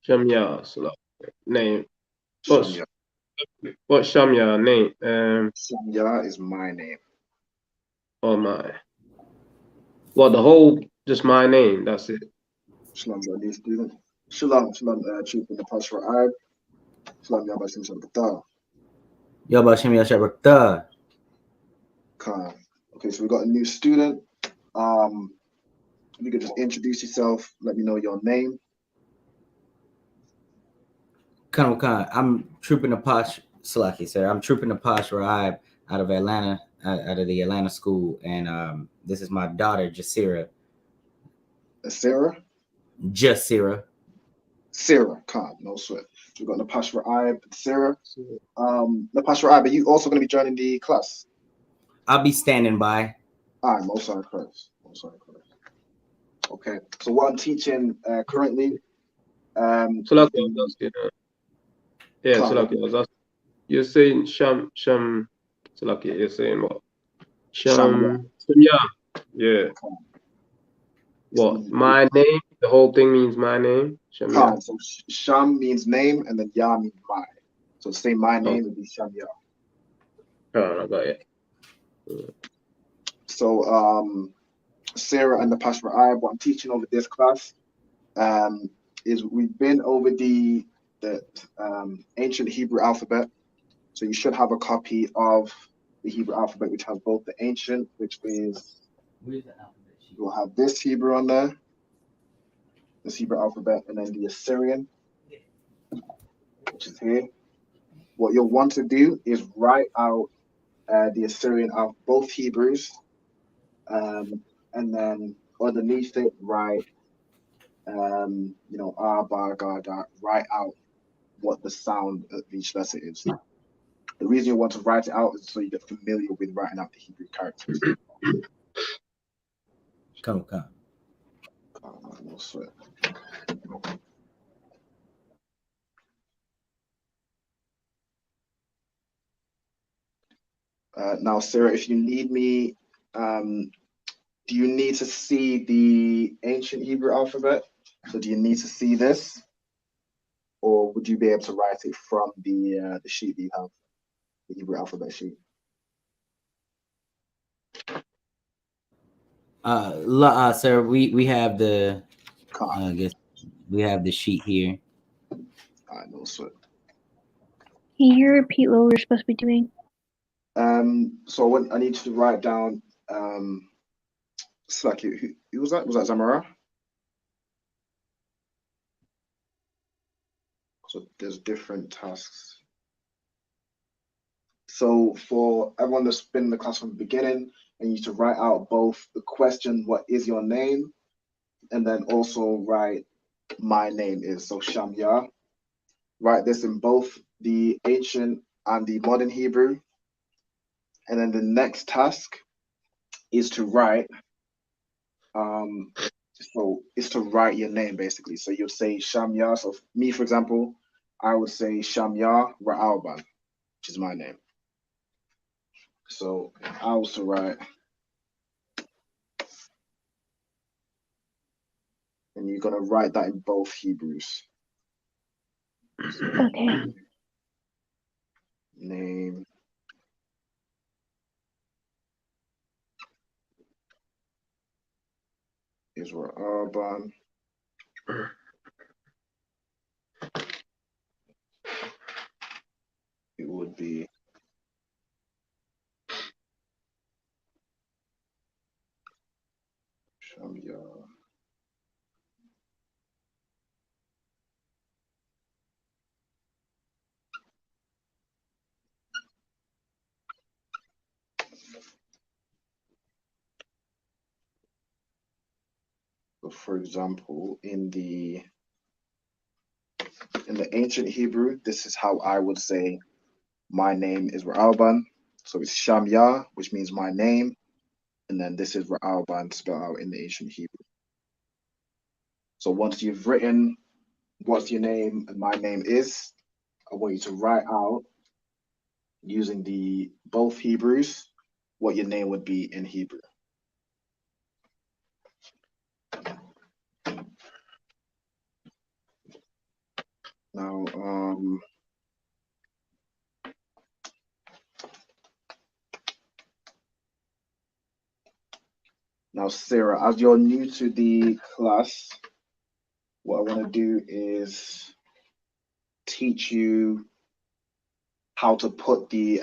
Shamya, so name. Shamya. What's Shamya name? Shamya is my name. Oh my. Well, the whole, just my name. That's it. Shalom, new student. Shalom, Chief in the Pastor Arab. Shalom, Yabashim Shabbatah. Yabashim Yashabakta. Okay, so we got a new student. You could just introduce yourself, let me know your name. I'm Trooping the Posh Salaki, sir. I'm Trooping the Posh Raib out of Atlanta, out of the Atlanta school, and this is my daughter, Jasira. Sarah? Jasira. Sarah, no sweat. So we got Napash Raib, Sarah. Napash Raib, are you also going to be joining the class? I'll be standing by. All right, Most High Christ. Okay, so what I'm teaching currently. So like I was asking, yeah, so like I was asking, you're saying Sham, so like you're saying what? Sham, yeah. What? My name? The whole thing means my name? So Sham means name and then Ya means my. So say my name would be Shamya. Oh, I got it. So Sarah and the Pastor Arab, what I'm teaching over this class is we've been over the ancient Hebrew alphabet. So you should have a copy of the Hebrew alphabet, which has both the ancient, which is, you'll have this Hebrew on there. this Hebrew alphabet, and then the Assyrian, which is here. What you'll want to do is write out the Assyrian of both Hebrews, and then underneath it write, write out what the sound of each letter is. The reason you want to write it out is so you get familiar with writing out the Hebrew characters. Come. No sweat. Now, Sarah, if you need me, do you need to see the ancient Hebrew alphabet? So do you need to see this? Or would you be able to write it from the sheet that you have, the Hebrew alphabet sheet? Sir, we have the I guess we have the sheet here. All right, no sweat. Can you repeat what we're supposed to be doing? So I need you to write down Slack. Who was that? Was that Zamara? So there's different tasks. So for everyone that's been in the class from the beginning, I need you to write out both the question, what is your name? And then also write my name is. So Shamya. Write this in both the ancient and the modern Hebrew. And then the next task is to write, is to write your name basically. So you'll say Shamya. So me, for example, I would say Shamya Ra'alban, which is my name. So I also write, and you're gonna write that in both Hebrews. Okay. Name is Ra'alban. It would be Shamya. So for example, in the ancient Hebrew, this is how I would say my name is Ra'alban. So it's Shamya, which means my name, and then this is Ra'alban spelled out in the ancient Hebrew. So once you've written what's your name and my name is, I want you to write out using both Hebrews what your name would be in Hebrew. Now, Sarah, as you're new to the class, what I want to do is teach you how to put the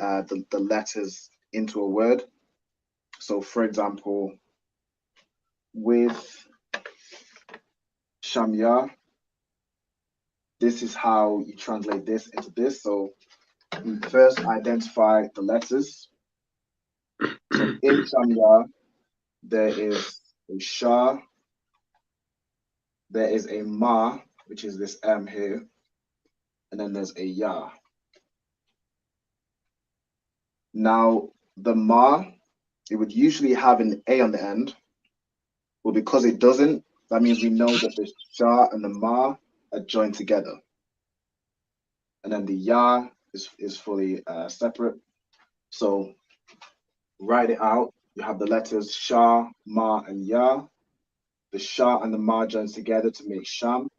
letters into a word. So, for example, with Shamya, this is how you translate this into this. So you first identify the letters. So in Shamya, there is a Shah, there is a Ma, which is this M here, and then there's a Ya. Now, the Ma, it would usually have an A on the end, but because it doesn't, that means we know that the Shah and the Ma are joined together. And then the Ya is fully separate. So write it out. You have the letters Shah, Ma, and Ya. The Shah and the Ma joins together to make Sham.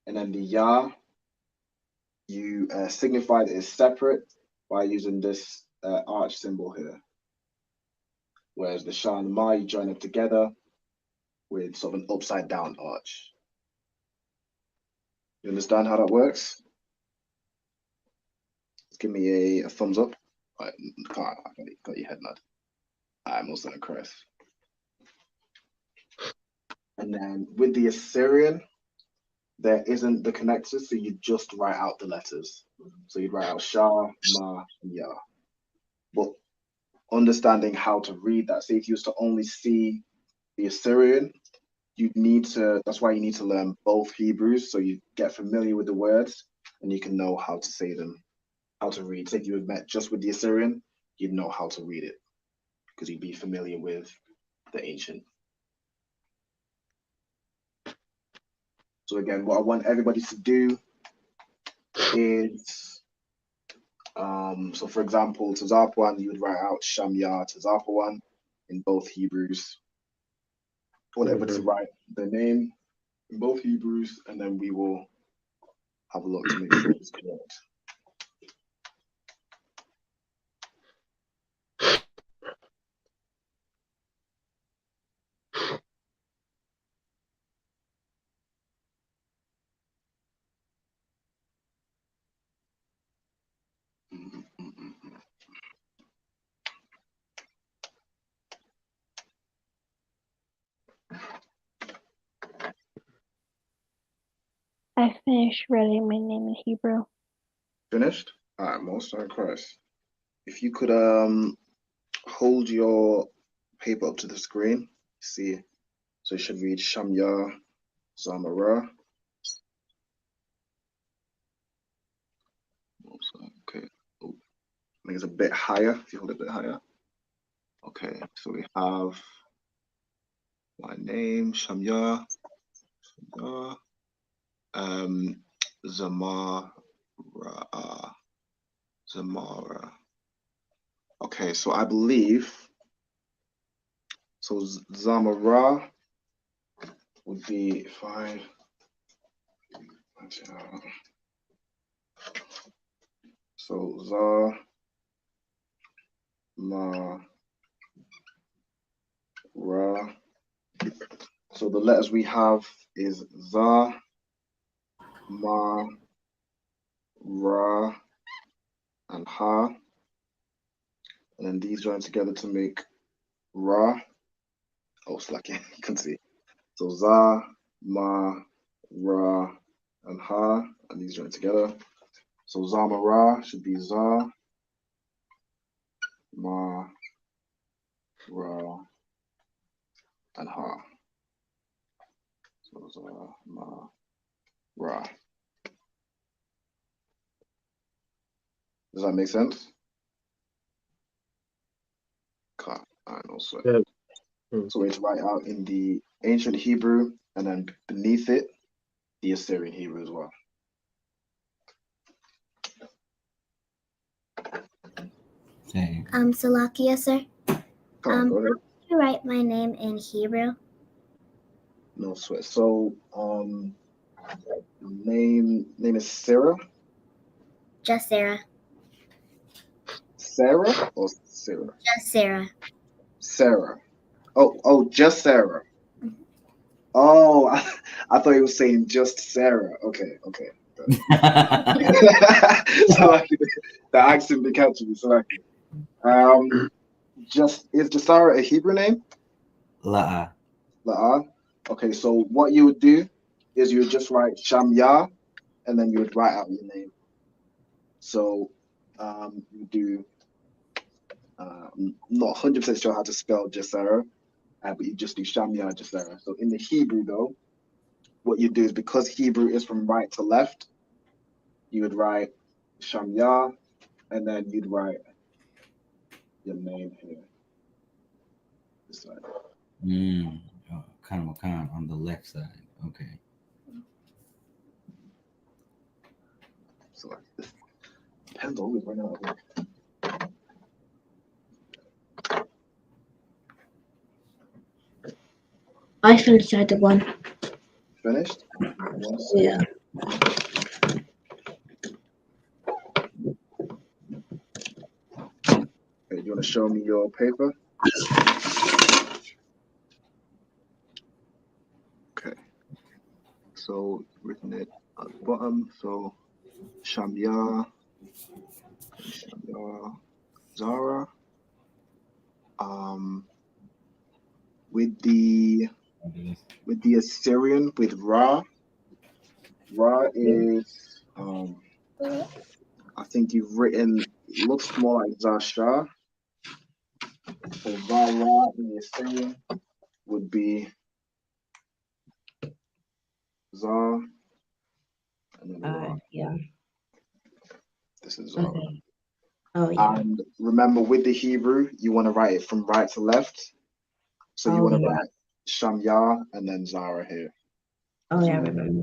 And then the Ya, you signify that it's separate by using this arch symbol here. Whereas the Shah and the Ma, you join them together with sort of an upside down arch. You understand how that works? Just give me a thumbs up. Right, got your head nod. I'm also gonna crash. And then with the Assyrian, there isn't the connectors, so you just write out the letters. So you'd write out Shah, Ma, and Ya. But understanding how to read that, say if you used to only see the Assyrian, that's why you need to learn both Hebrews, so you get familiar with the words and you can know how to say them, how to read. Say if you had met just with the Assyrian, you'd know how to read it because you'd be familiar with the ancient. So again, what I want everybody to do is, so for example, Tazarpan, you would write out Shamya Tazarpan in both Hebrews. I want everybody to write their name in both Hebrews, and then we will have a look to make sure it's correct. I finished writing my name in Hebrew. Finished? All right, Most High Christ. If you could hold your paper up to the screen, see, so it should read Shamya Zamara. Okay, oh, I think it's a bit higher, if you hold it a bit higher. Okay, so we have my name, Shamya, Zamara. Okay, so I believe, so Zamara would be fine. So Zamara. So the letters we have is Za, Ma, Ra, and Ha. And then these join together to make Ra. Oh, it's like you can see. So Za, Ma, Ra, and Ha, and these join together. So Zamara should be Za, Ma, Ra, and Ha. So Za, Ma, Ra. Does that make sense? Okay, I know sweat. Yeah. So it's write out in the ancient Hebrew, and then beneath it, the Assyrian Hebrew as well. Salakia, sir. Go ahead. You write my name in Hebrew? No sweat. So, name is Sarah. Just Sarah. Sarah or Sarah? Just Sarah. Sarah. Oh, just Sarah. Oh, I thought he was saying just Sarah. Okay. So like, the accent be catching me. So like, is Jasara a Hebrew name? La'a. Okay, so what you would do is you would just write Shamya, and then you would write out your name. So you do. I'm not 100% sure how to spell Jasara, but you just do Shamya Jasara. So in the Hebrew though, what you do is, because Hebrew is from right to left, you would write Shamya, and then you'd write your name here. This side. Kind of on the left side. Okay. So like this pen's always running out of ink. I finished chapter 1. Finished? Yeah. Okay, you want to show me your paper? Okay. So written it at the bottom. So Shamya, Zara. With the with the Assyrian, with Ra. Ra is, I think you've written, looks more like Zasha. So Ra in the Assyrian would be Zar. And then Ra. Yeah. This is Zara. Okay. Oh, yeah. And remember, with the Hebrew, you want to write it from right to left. So you want to write Shamyah and then Zara here. Oh, yeah, I remember.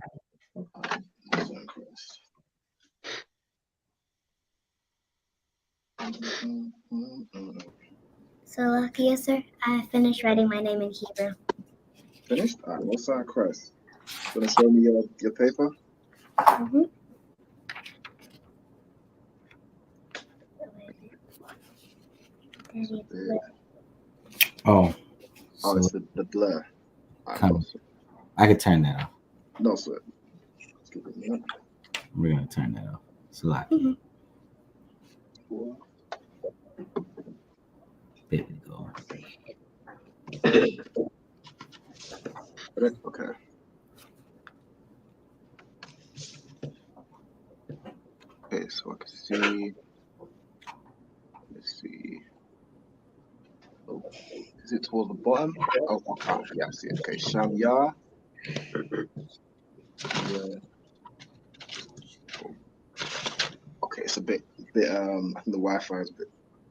So, yes, sir. I finished writing my name in Hebrew. Finished? All right, what's our Christ? You want to show me your paper? Mm-hmm. Oh. Oh, it's the blur. I could turn that off. No, sir. Let's give it a minute. We're gonna turn that off. It's a lot. There we go. Okay. Okay, so I can see. Let's see. Oh, is it toward the bottom? Oh, yeah, I see it. Okay, Shamyah. Yeah. Okay, it's a bit. I think the Wi-Fi is a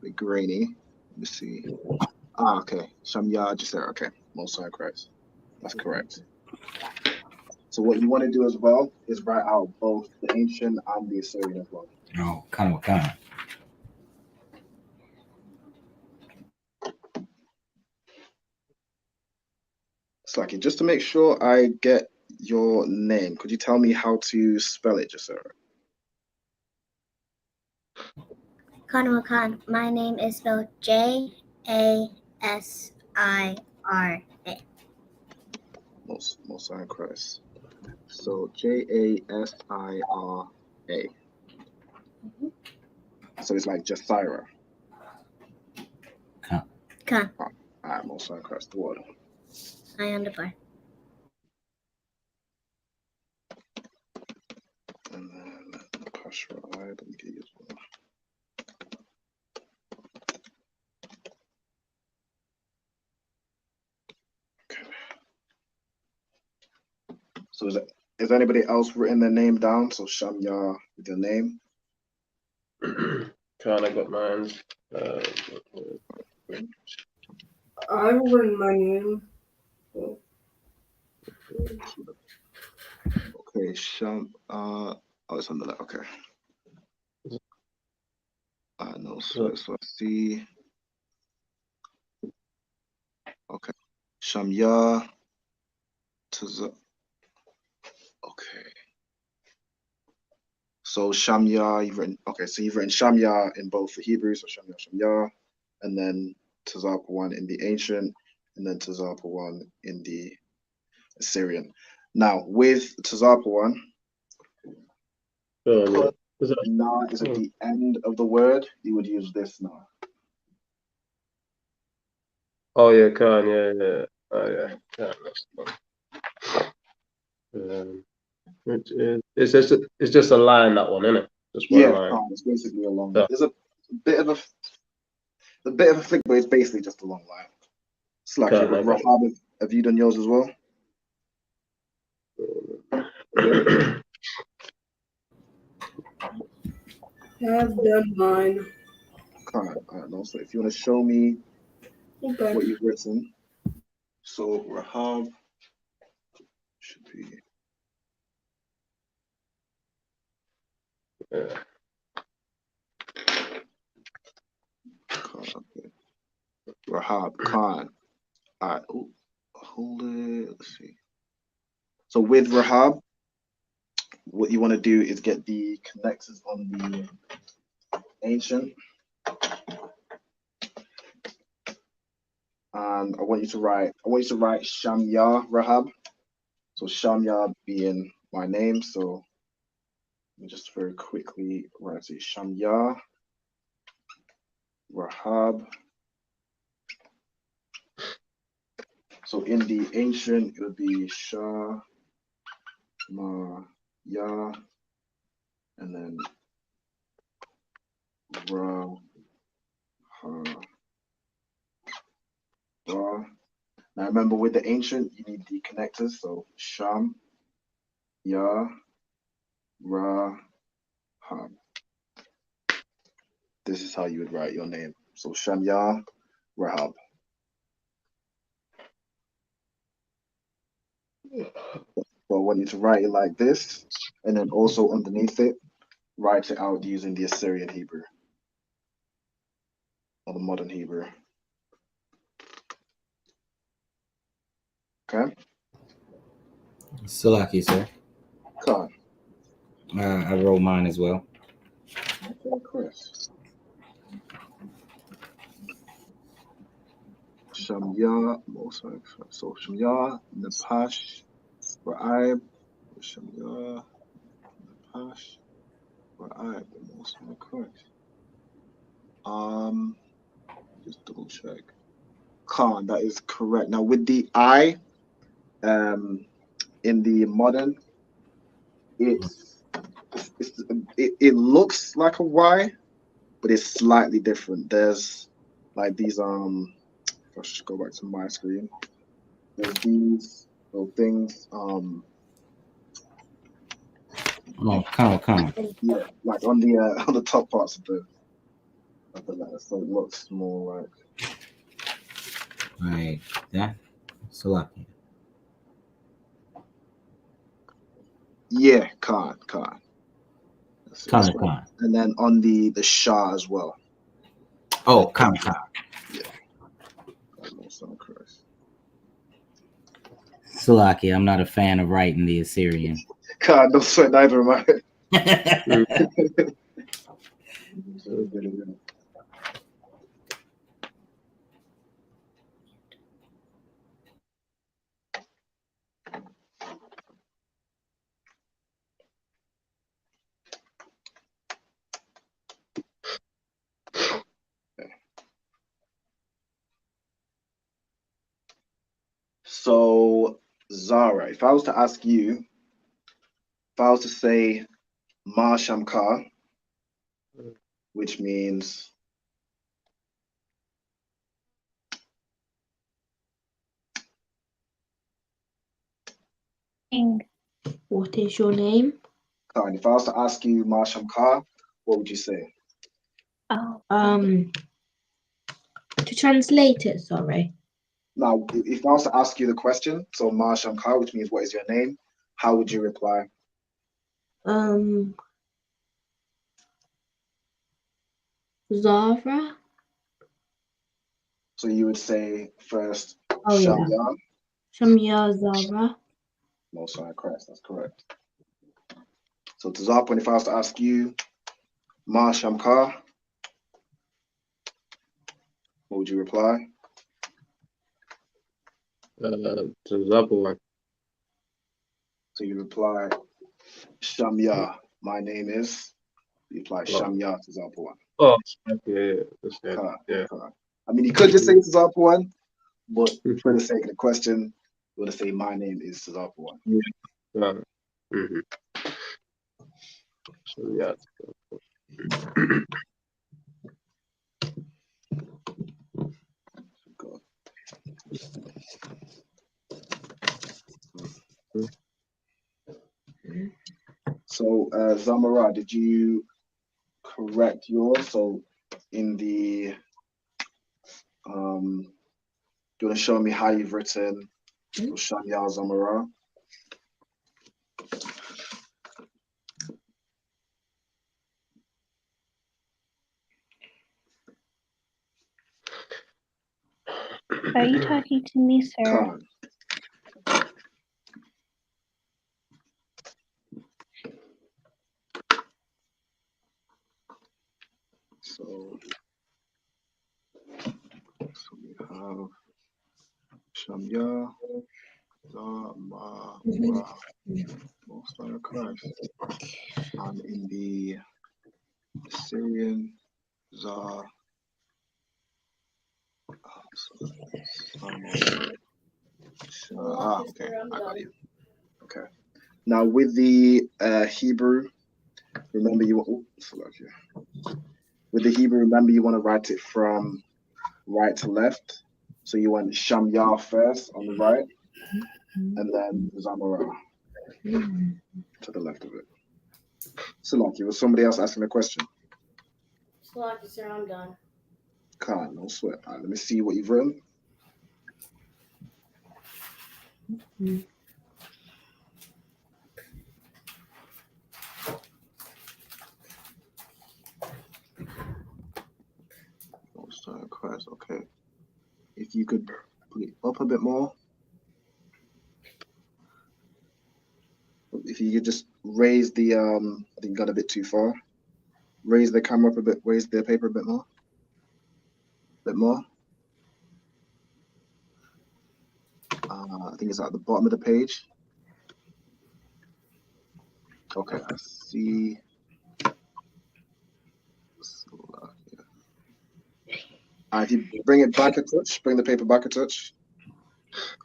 bit grainy. Let me see. Okay. Shamyah just there. Okay, Most High Christ. That's correct. So what you want to do as well is write out both the ancient and the Assyrian as well. Oh, kind of. Slacky, just to make sure I get your name, could you tell me how to spell it, Jasera? Khan. My name is spelled Jasira. Most High Christ. So Jasira. So it's like Jasira. Khan. All right, Most High Christ, the word. I am the bar. And then Pasha, let me get you as well. Okay. So is anybody else written their name down? So Shamyah with your name. Kind of got mine. I've written my name. Okay, oh, it's on the left. Okay. No, so I see. Okay, Shamyah. Okay. So Shamyah, you've written. Okay, so you've written Shamyah in both the Hebrew, so Shamyah, and then Tazapa 1 in the ancient, and then Tazapa 1 in the Assyrian. Now with Tazapa 1. Na is at the end of the word. You would use this now. Oh yeah, Khan, yeah. Oh yeah, Khan, that's it's just a line, that one, isn't it? Just one line. Khan, it's basically a long. Yeah. There's a bit of a flick, but it's basically just a long line. It's like Rahab, have you done yours as well? I've done mine. All right, no. So if you want to show me what you've written, so Rahab should be. Yeah. Okay. Rahab Khan. All right. Ooh, hold it. Let's see. So with Rahab, what you want to do is get the connectors on the ancient. And I want you to write Shamyah Rahab. So Shamyah being my name. So let me just very quickly write it. Shamyah Rahab. So in the ancient, it would be Sha, Ma, Ya, and then Ra, Ha, Ra. Now remember, with the ancient, you need the connectors. So Sham, Ya, Ra, Ha. This is how you would write your name. So Sham, Ya, Rahab. But I want you to write it like this, and then also underneath it, write it out using the Assyrian Hebrew or the modern Hebrew. Okay? Salaki, sir. Khan. I wrote mine as well. Okay, Chris. Shamya, so Shamya, Napash, Ra'ib, Shamya, Napash, Ra'ib, most correct. Just double check. Khan, that is correct. Now with the I, in the modern, it looks like a Y, but it's slightly different. There's like these let's just go back to my screen. There's these little things Oh, come on. yeah, like on the top parts of the letter, so it looks more like Right, that Salaki. yeah, Khan. Khan. And then on the Shah as well. Oh, Khan. Yeah. Correct. Salaki, I'm not a fan of writing the Assyrian. Khan, don't sweat, neither am I. So, Zara, if I was to ask you, if I was to say Ma Shamkar, which means What is your name? Khan, if I was to ask you Ma Shamkar, what would you say? Oh. To translate it, sorry. Now, if I was to ask you the question, so Ma Shamkar, which means what is your name, how would you reply? Zara? So you would say first, Oh, yeah. Shamya. Shamya Zara. Most High Christ, that's correct. So to Zarpon, if I was to ask you, Ma Shamkar, what would you reply? To Zappa. So you reply, Shamya, my name is. You reply Shamya to Zarpon. Oh, okay. Yeah. I mean, you could just say to Zarpon, but for the sake of the question, you want to say my name is Zarpon. Yeah. So yeah. So Zamara, did you correct yours? So in the do you want to show me how you've written Shamya Zamara? Are you talking to me, sir? Khan. So we have Shamya, Zama, most High Christ. And in the Assyrian, Okay, I got you. Okay. Now with the Hebrew, remember you want. With the Hebrew, remember you want to write it from right to left. So you want Shamyah first on the right, and then Zamora to the left of it. Salaki, was somebody else asking a question? Salaki, sir, I'm done. Can't, no sweat. All right, let me see what you've written. Christ, okay. If you could put it up a bit more. If you could just raise the, I think you got a bit too far. Raise the camera up a bit, raise the paper a bit more. Bit more. I think it's at the bottom of the page. Okay, I see. If you bring it back a touch, bring the paper back a touch.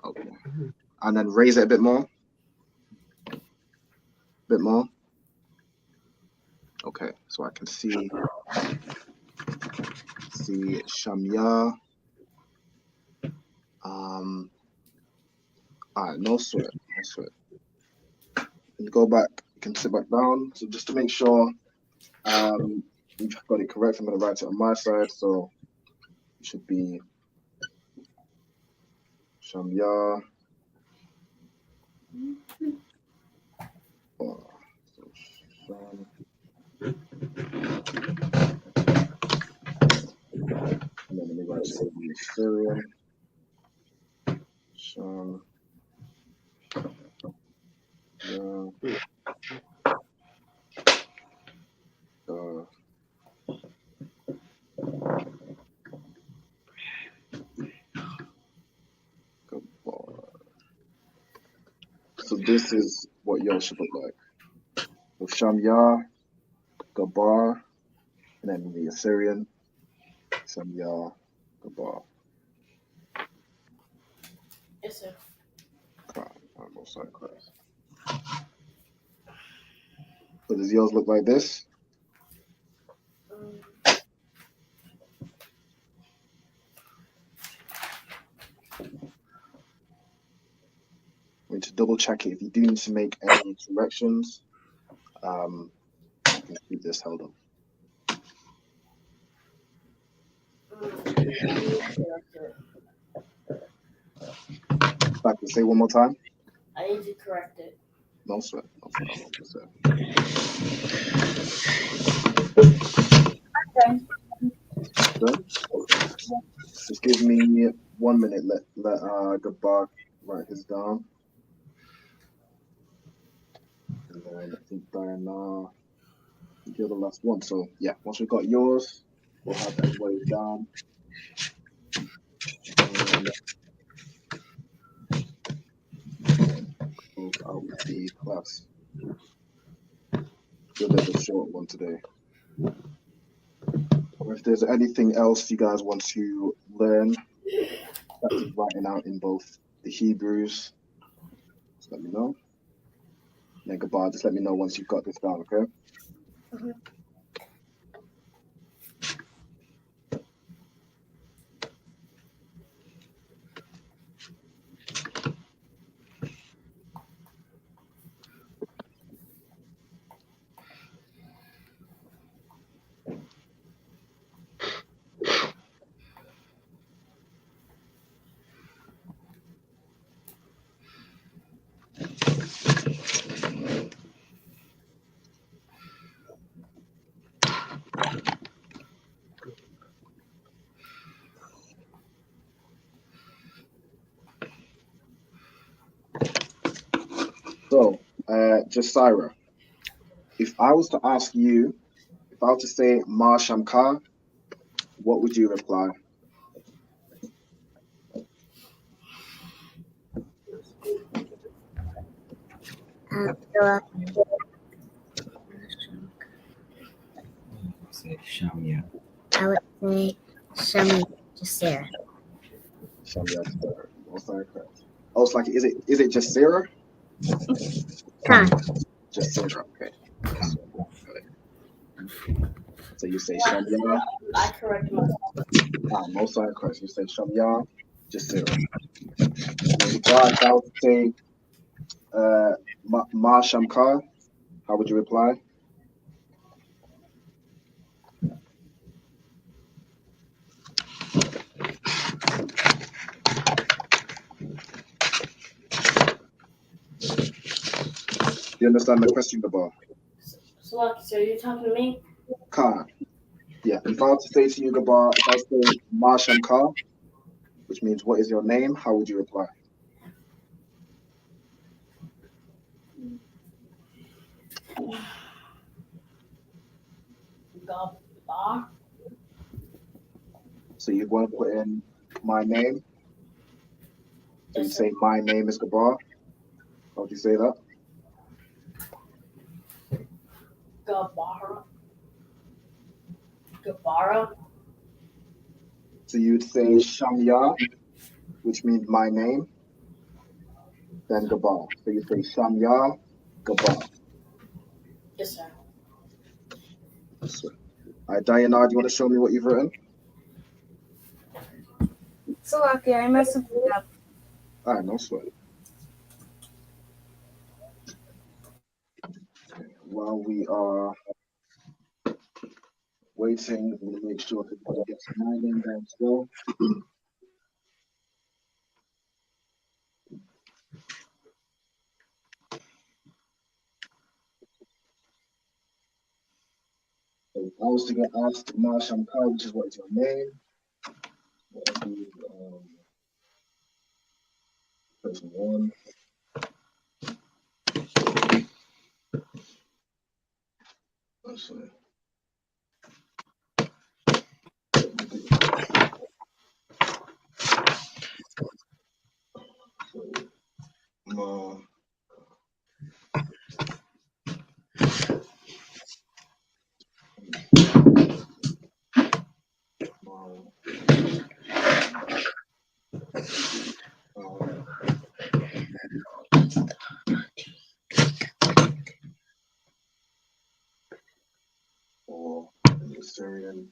Okay. And then raise it a bit more. Bit more. Okay, so I can see Shamyah. All right, no sweat, no sweat. And go back, you can sit back down. So just to make sure you've got it correct, I'm gonna write it on my side. So it should be Shamyah. And then let me write it in Assyrian. Sham. So this is what yours should look like. So Shamyah, Gabar, and then the Assyrian, Shamyah, Gabar. Yes, sir. So does yours look like this? I need to double check it. If you do need to make any corrections, I can keep this held up. Back to say one more time. I need to correct it. No sweat. No sweat. Good. Just give me 1 minute. Let Gabar write his down. And then I think Diana, you're the last one. So yeah, once we've got yours, we'll have everybody down. Close out the class. You're a bit of a short one today. Or if there's anything else you guys want to learn, that's writing out in both the Hebrews, just let me know. And then Gabar, just let me know once you've got this down, okay? Mm-hmm. So, Jasira, if I was to ask you, if I was to say Ma Shamka, what would you reply? Say Shamya. I would say Shamya Jasira. Shamya, most correct. Oh, it's like, is it just Sarah? Khan. Just Sarah, okay. So you say Shamya. I correct myself. Most are correct. You say Shamya, just Sarah. If I would say Ma Shamkar, how would you reply? Do you understand the question, Gabar? So you're talking to me? Khan. Yeah. If I were to say to you, Gabar, if I was to say Ma Shamkar, which means what is your name, how would you reply? Gabar. So you'd want to put in my name. So you'd say my name is Gabar. How would you say that? Gabara. So you'd say Shamya, which means my name, then Gabar. So you say Shamya, Gabar. Yes, sir. All right, Diana, do you want to show me what you've written? So lucky, I messed it up. All right, no sweat. While we are waiting, we'll make sure everybody gets my name down as well. So if I was to get asked Ma Shamkar, which is what is your name? What would be person one? Let's see. So, or the Assyrian.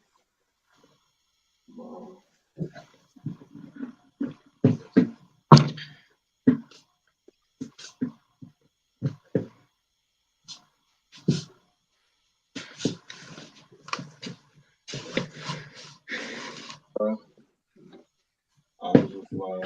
I would reply.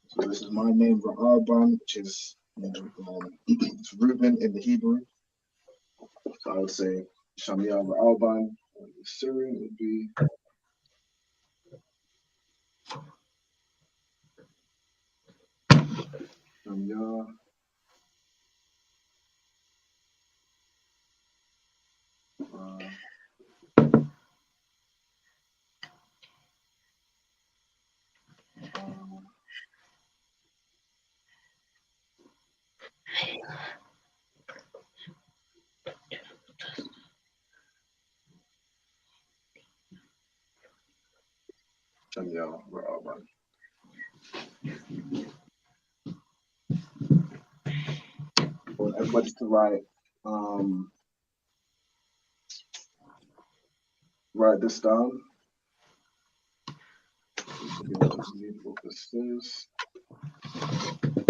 So this is my name, Ra'arban, which is it's Reuben in the Hebrew. So I would say Shamia Ra'arban. The Syrian would be Shamia. Shamia Ra'arban. For everybody to write this down.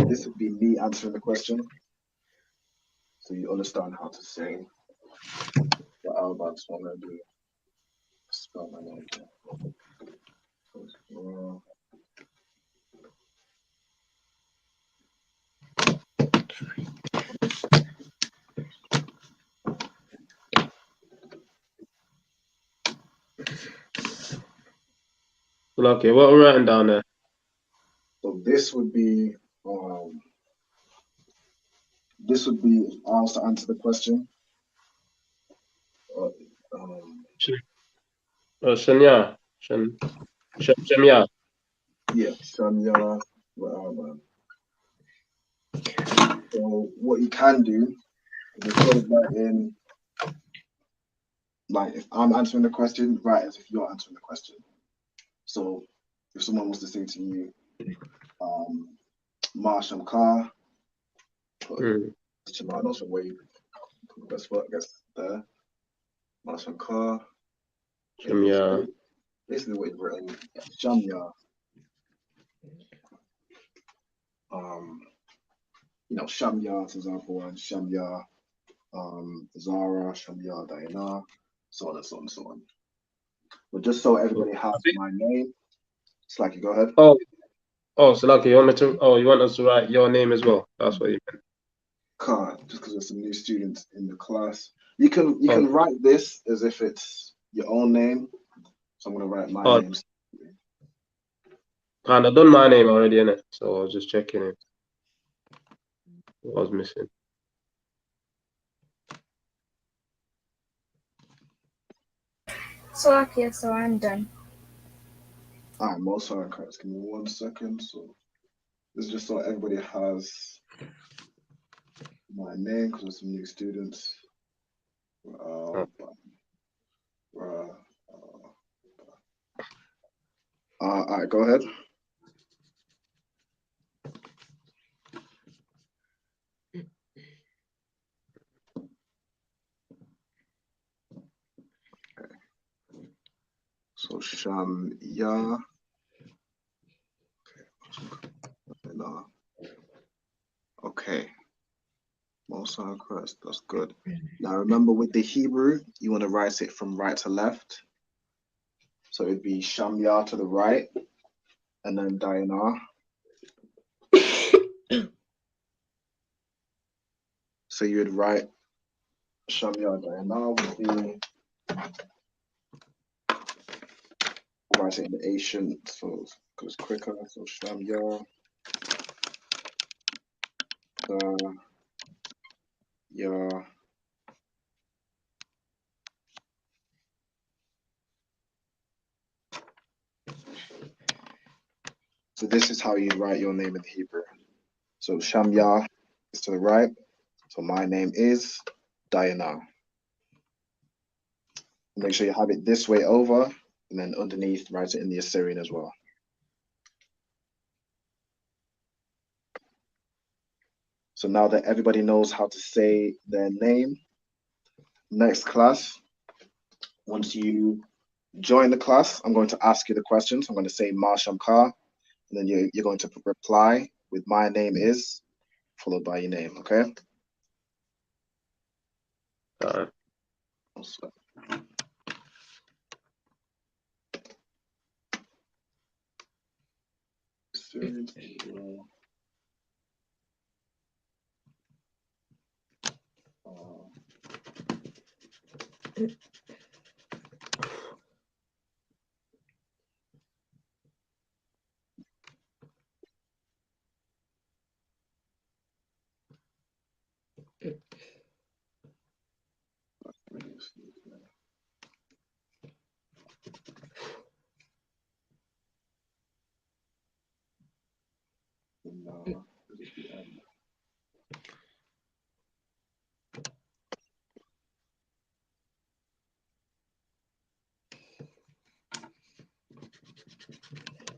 This would be me answering the question, so you understand how to say what Alban's want to do. Spell my name. okay, what we're writing down there? So this would be if I was to answer the question. Shanya. Shemya. Yeah, Shanya. So what you can do is instead of writing, like if I'm answering the question, write as if you're answering the question. So if someone was to say to you, Marsham Car, not sure where you put the best foot, I guess there. Marsham Car. Shemya. Basically what you've written, Shamya. Shamya, for example, and Shamya, Zara, Shamya, Diana, so on and so on and so on. But just so everybody has my name, Slacky, go ahead. So lucky, you want us to write your name as well? That's what you meant. Can't, just because there's some new students in the class. You can write this as if it's your own name. So I'm gonna write my name. I've done my name already, innit? So I was just checking it. What was missing? So okay, so I'm done. Alright, most are correct. Give me 1 second. So this is just so everybody has my name because there's some new students. Alright, go ahead. So Shamya. Okay. Most are correct. That's good. Now remember with the Hebrew, you want to write it from right to left. So it'd be Shamya to the right, and then Diana. So you would write Shamya Diana would be write it in the ancient, so it's quicker. So Shamya Ya. So this is how you write your name in Hebrew. So Shamya is to the right. So my name is Diana. Make sure you have it this way over, and then underneath write it in the Assyrian as well. So now that everybody knows how to say their name, next class, once you join the class, I'm going to ask you the questions. I'm going to say Marsham Kar, and then you're going to reply with my name is, followed by your name, okay?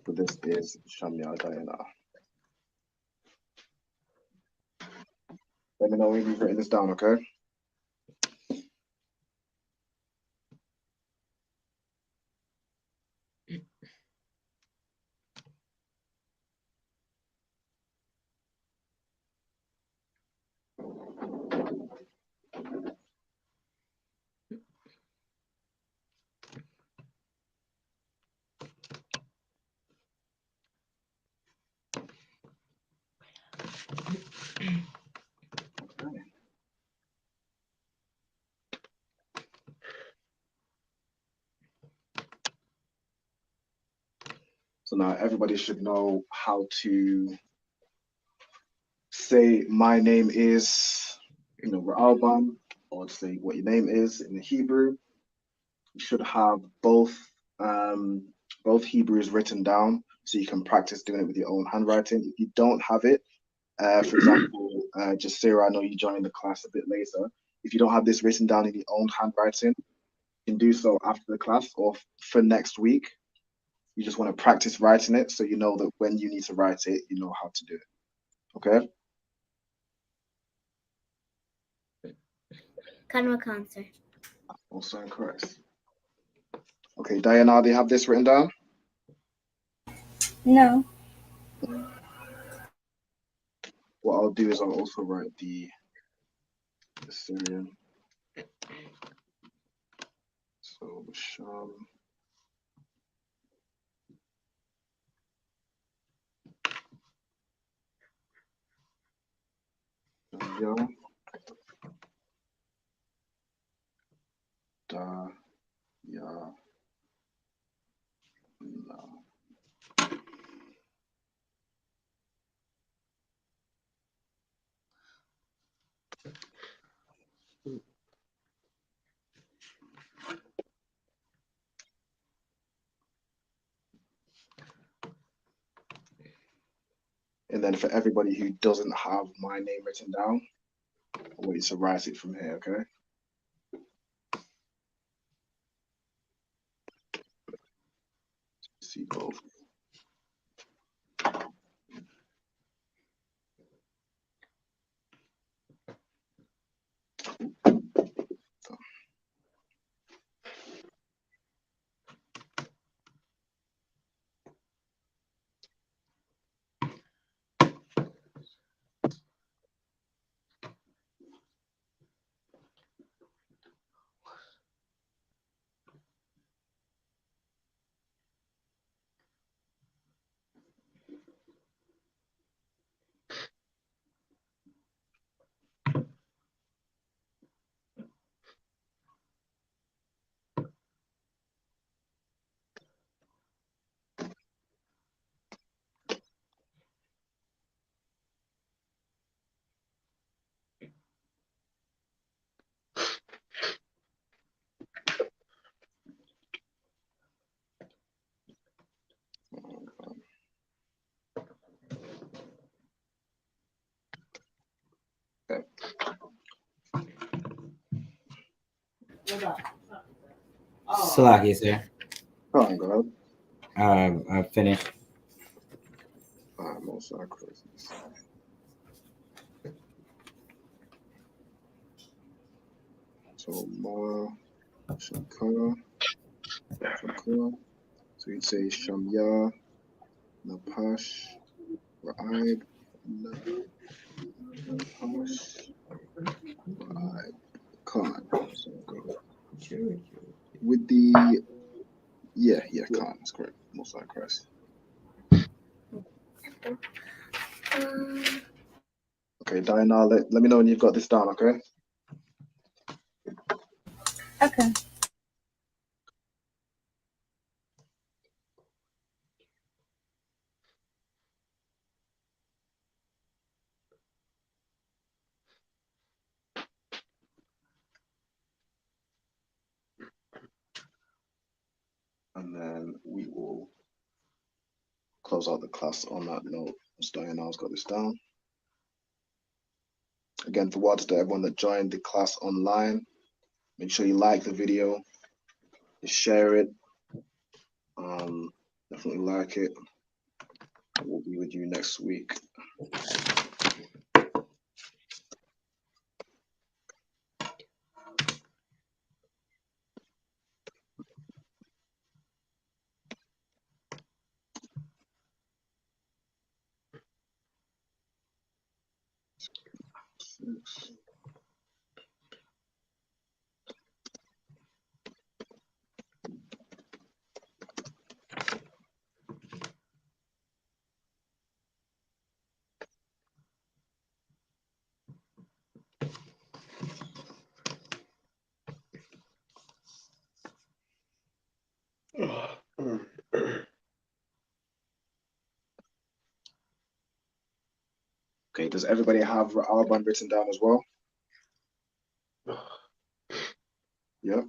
So this is Shamya Diana. Let me know when you've written this down, okay? now everybody should know how to say my name is, Ra'alban, or say what your name is in the Hebrew. You should have both Hebrews written down so you can practice doing it with your own handwriting. If you don't have it, for example, just Sarah, I know you joined the class a bit later. If you don't have this written down in your own handwriting, you can do so after the class or for next week. You just want to practice writing it so you know that when you need to write it, you know how to do it. Okay? Kanwakan, sir. Also incorrect. Okay, Diana, do you have this written down? No. What I'll do is I'll also write the Assyrian. So Shalom. Yeah. Da. Yeah. No. And then for everybody who doesn't have my name written down, I want you to write it from here, okay? See both. Okay. Salaki, sir. Go on, go ahead. I finished. Most sacrifices. So Ma, Shakara, Shakara. So you'd say Shamya, Napash, Ra'ib, Napash, Ra'ib, Khan. So with the Khan, that's correct. Most sacrifice. Okay, Diana, let me know when you've got this down, okay? Okay. And then we will close out the class on that note. As Diana's got this down. Again, for to everyone that joined the class online, make sure you like the video, share it. Definitely like it. We'll be with you next week. Okay, does everybody have Alban written down as well? Yep.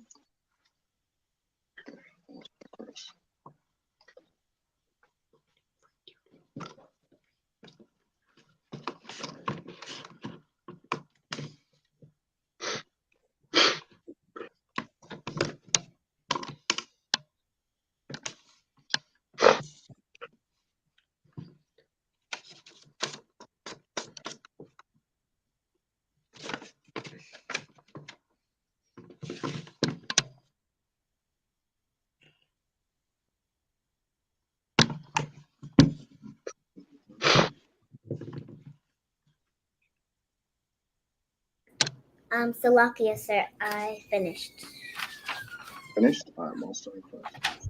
Salakia, sir. I finished. Finished? All right, most incorrect.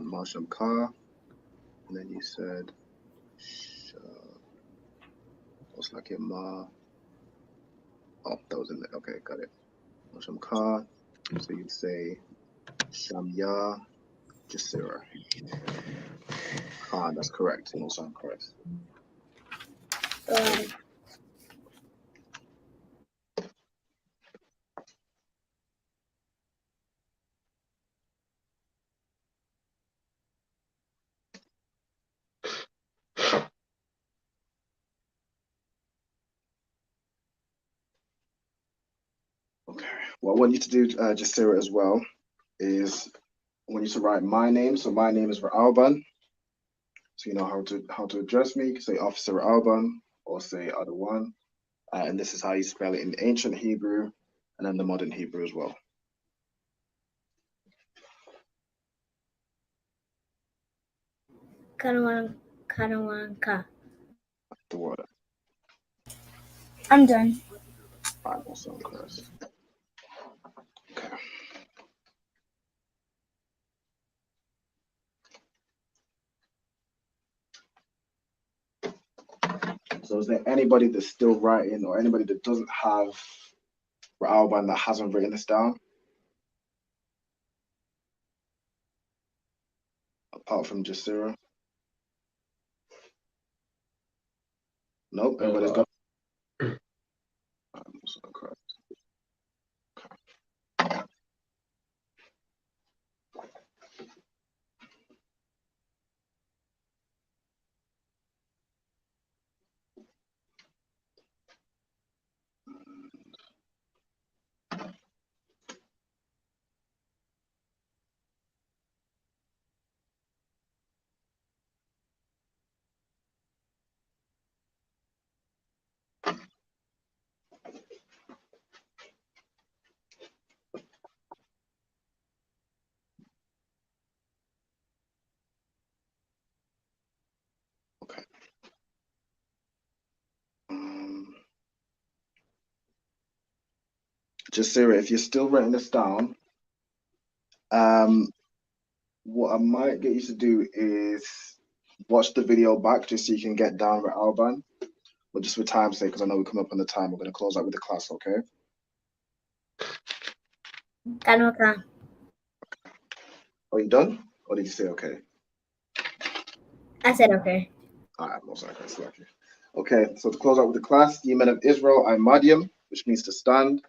Masham Ka, and then you said what's like it Ma. Oh, that was in there. Okay, got it. Masham Ka. So you'd say Shamya Jasira. Ah, that's correct. You also correct. Okay. What I want you to do, Jasira, as well, is I want you to write my name. So my name is Ra'alban. So you know how to address me. You can say Officer Ra'alban or say other one. And this is how you spell it in ancient Hebrew and then the modern Hebrew as well. Kanawanka. The word. I'm done. All right, also correct. Okay. So is there anybody that's still writing or anybody that doesn't have Ra'alban that hasn't written this down? Apart from Jasira? Nope, everybody's got correct. Okay. Jasira, if you're still writing this down, what I might get you to do is watch the video back just so you can get down Ra'alban. But just for time's sake, because I know we come up on the time, we're going to close out with the class, okay? Kanwaka. Are you done? Or did you say okay? I said okay. All right, most likely. Okay, so to close out with the class, ye men of Israel, I Madiam, which means to stand.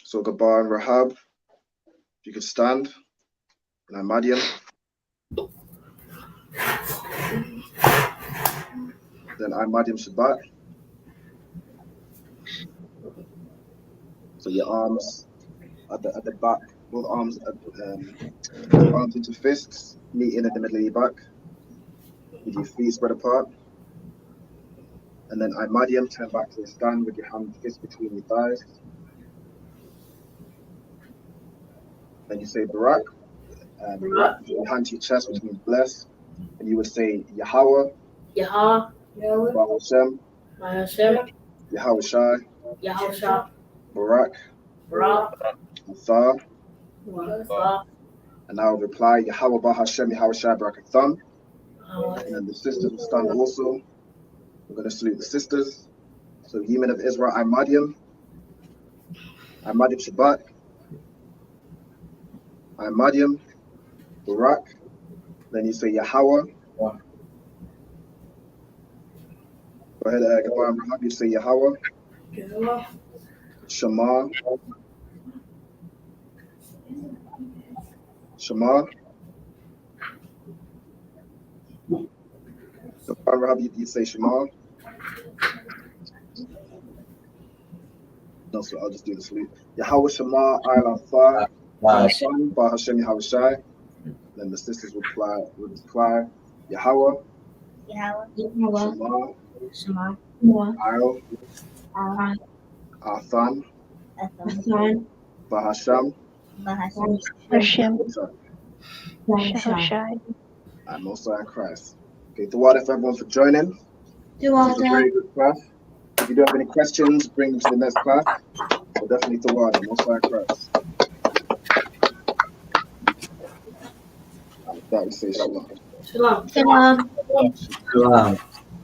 So Gabar and Rahab, if you could stand, and I Madiam. Then I Madiam Shabbat. So your arms at the back, both arms arms into fists, meeting in the middle of your back, with your feet spread apart. And then I Madiam, turn back to a stand with your hand fist between your thighs. Then you say Barak, your hand to your chest, which means bless. And you would say Yahweh, Yahweh Hashem, Yahweh Shai, Barak, Athar. And I would reply Yahweh Hashem, Yahweh Shai, Barak Atham. And then the sisters will stand also. We're going to salute the sisters. So, ye men of Israel, I.M.A.D.I.M. I.M.A.D.I.M. Shabbat. I.M.A.D.I.M. Barak. Then you say Yahweh. Go ahead, Gabar and Rahab. You say Yahweh. Shema. Shema. Gabar and Rahab, you say Shema. No, so I'll just do the salute. Yahweh Shema, I.L.A.F.A. Ba Hashem Yahweh Shai. Then the sisters will reply Yahweh. Shema. Shema. I'll. Athan. Bahasham. Hashem. Shai. Shai. And Mosiah Christ. Okay, Tawada for everyone for joining. This is a very good class. If you do have any questions, bring them to the next class. But definitely Tawada, Mosiah Christ. And with that, we say Shalom. Shalom. Shalom. Shalom.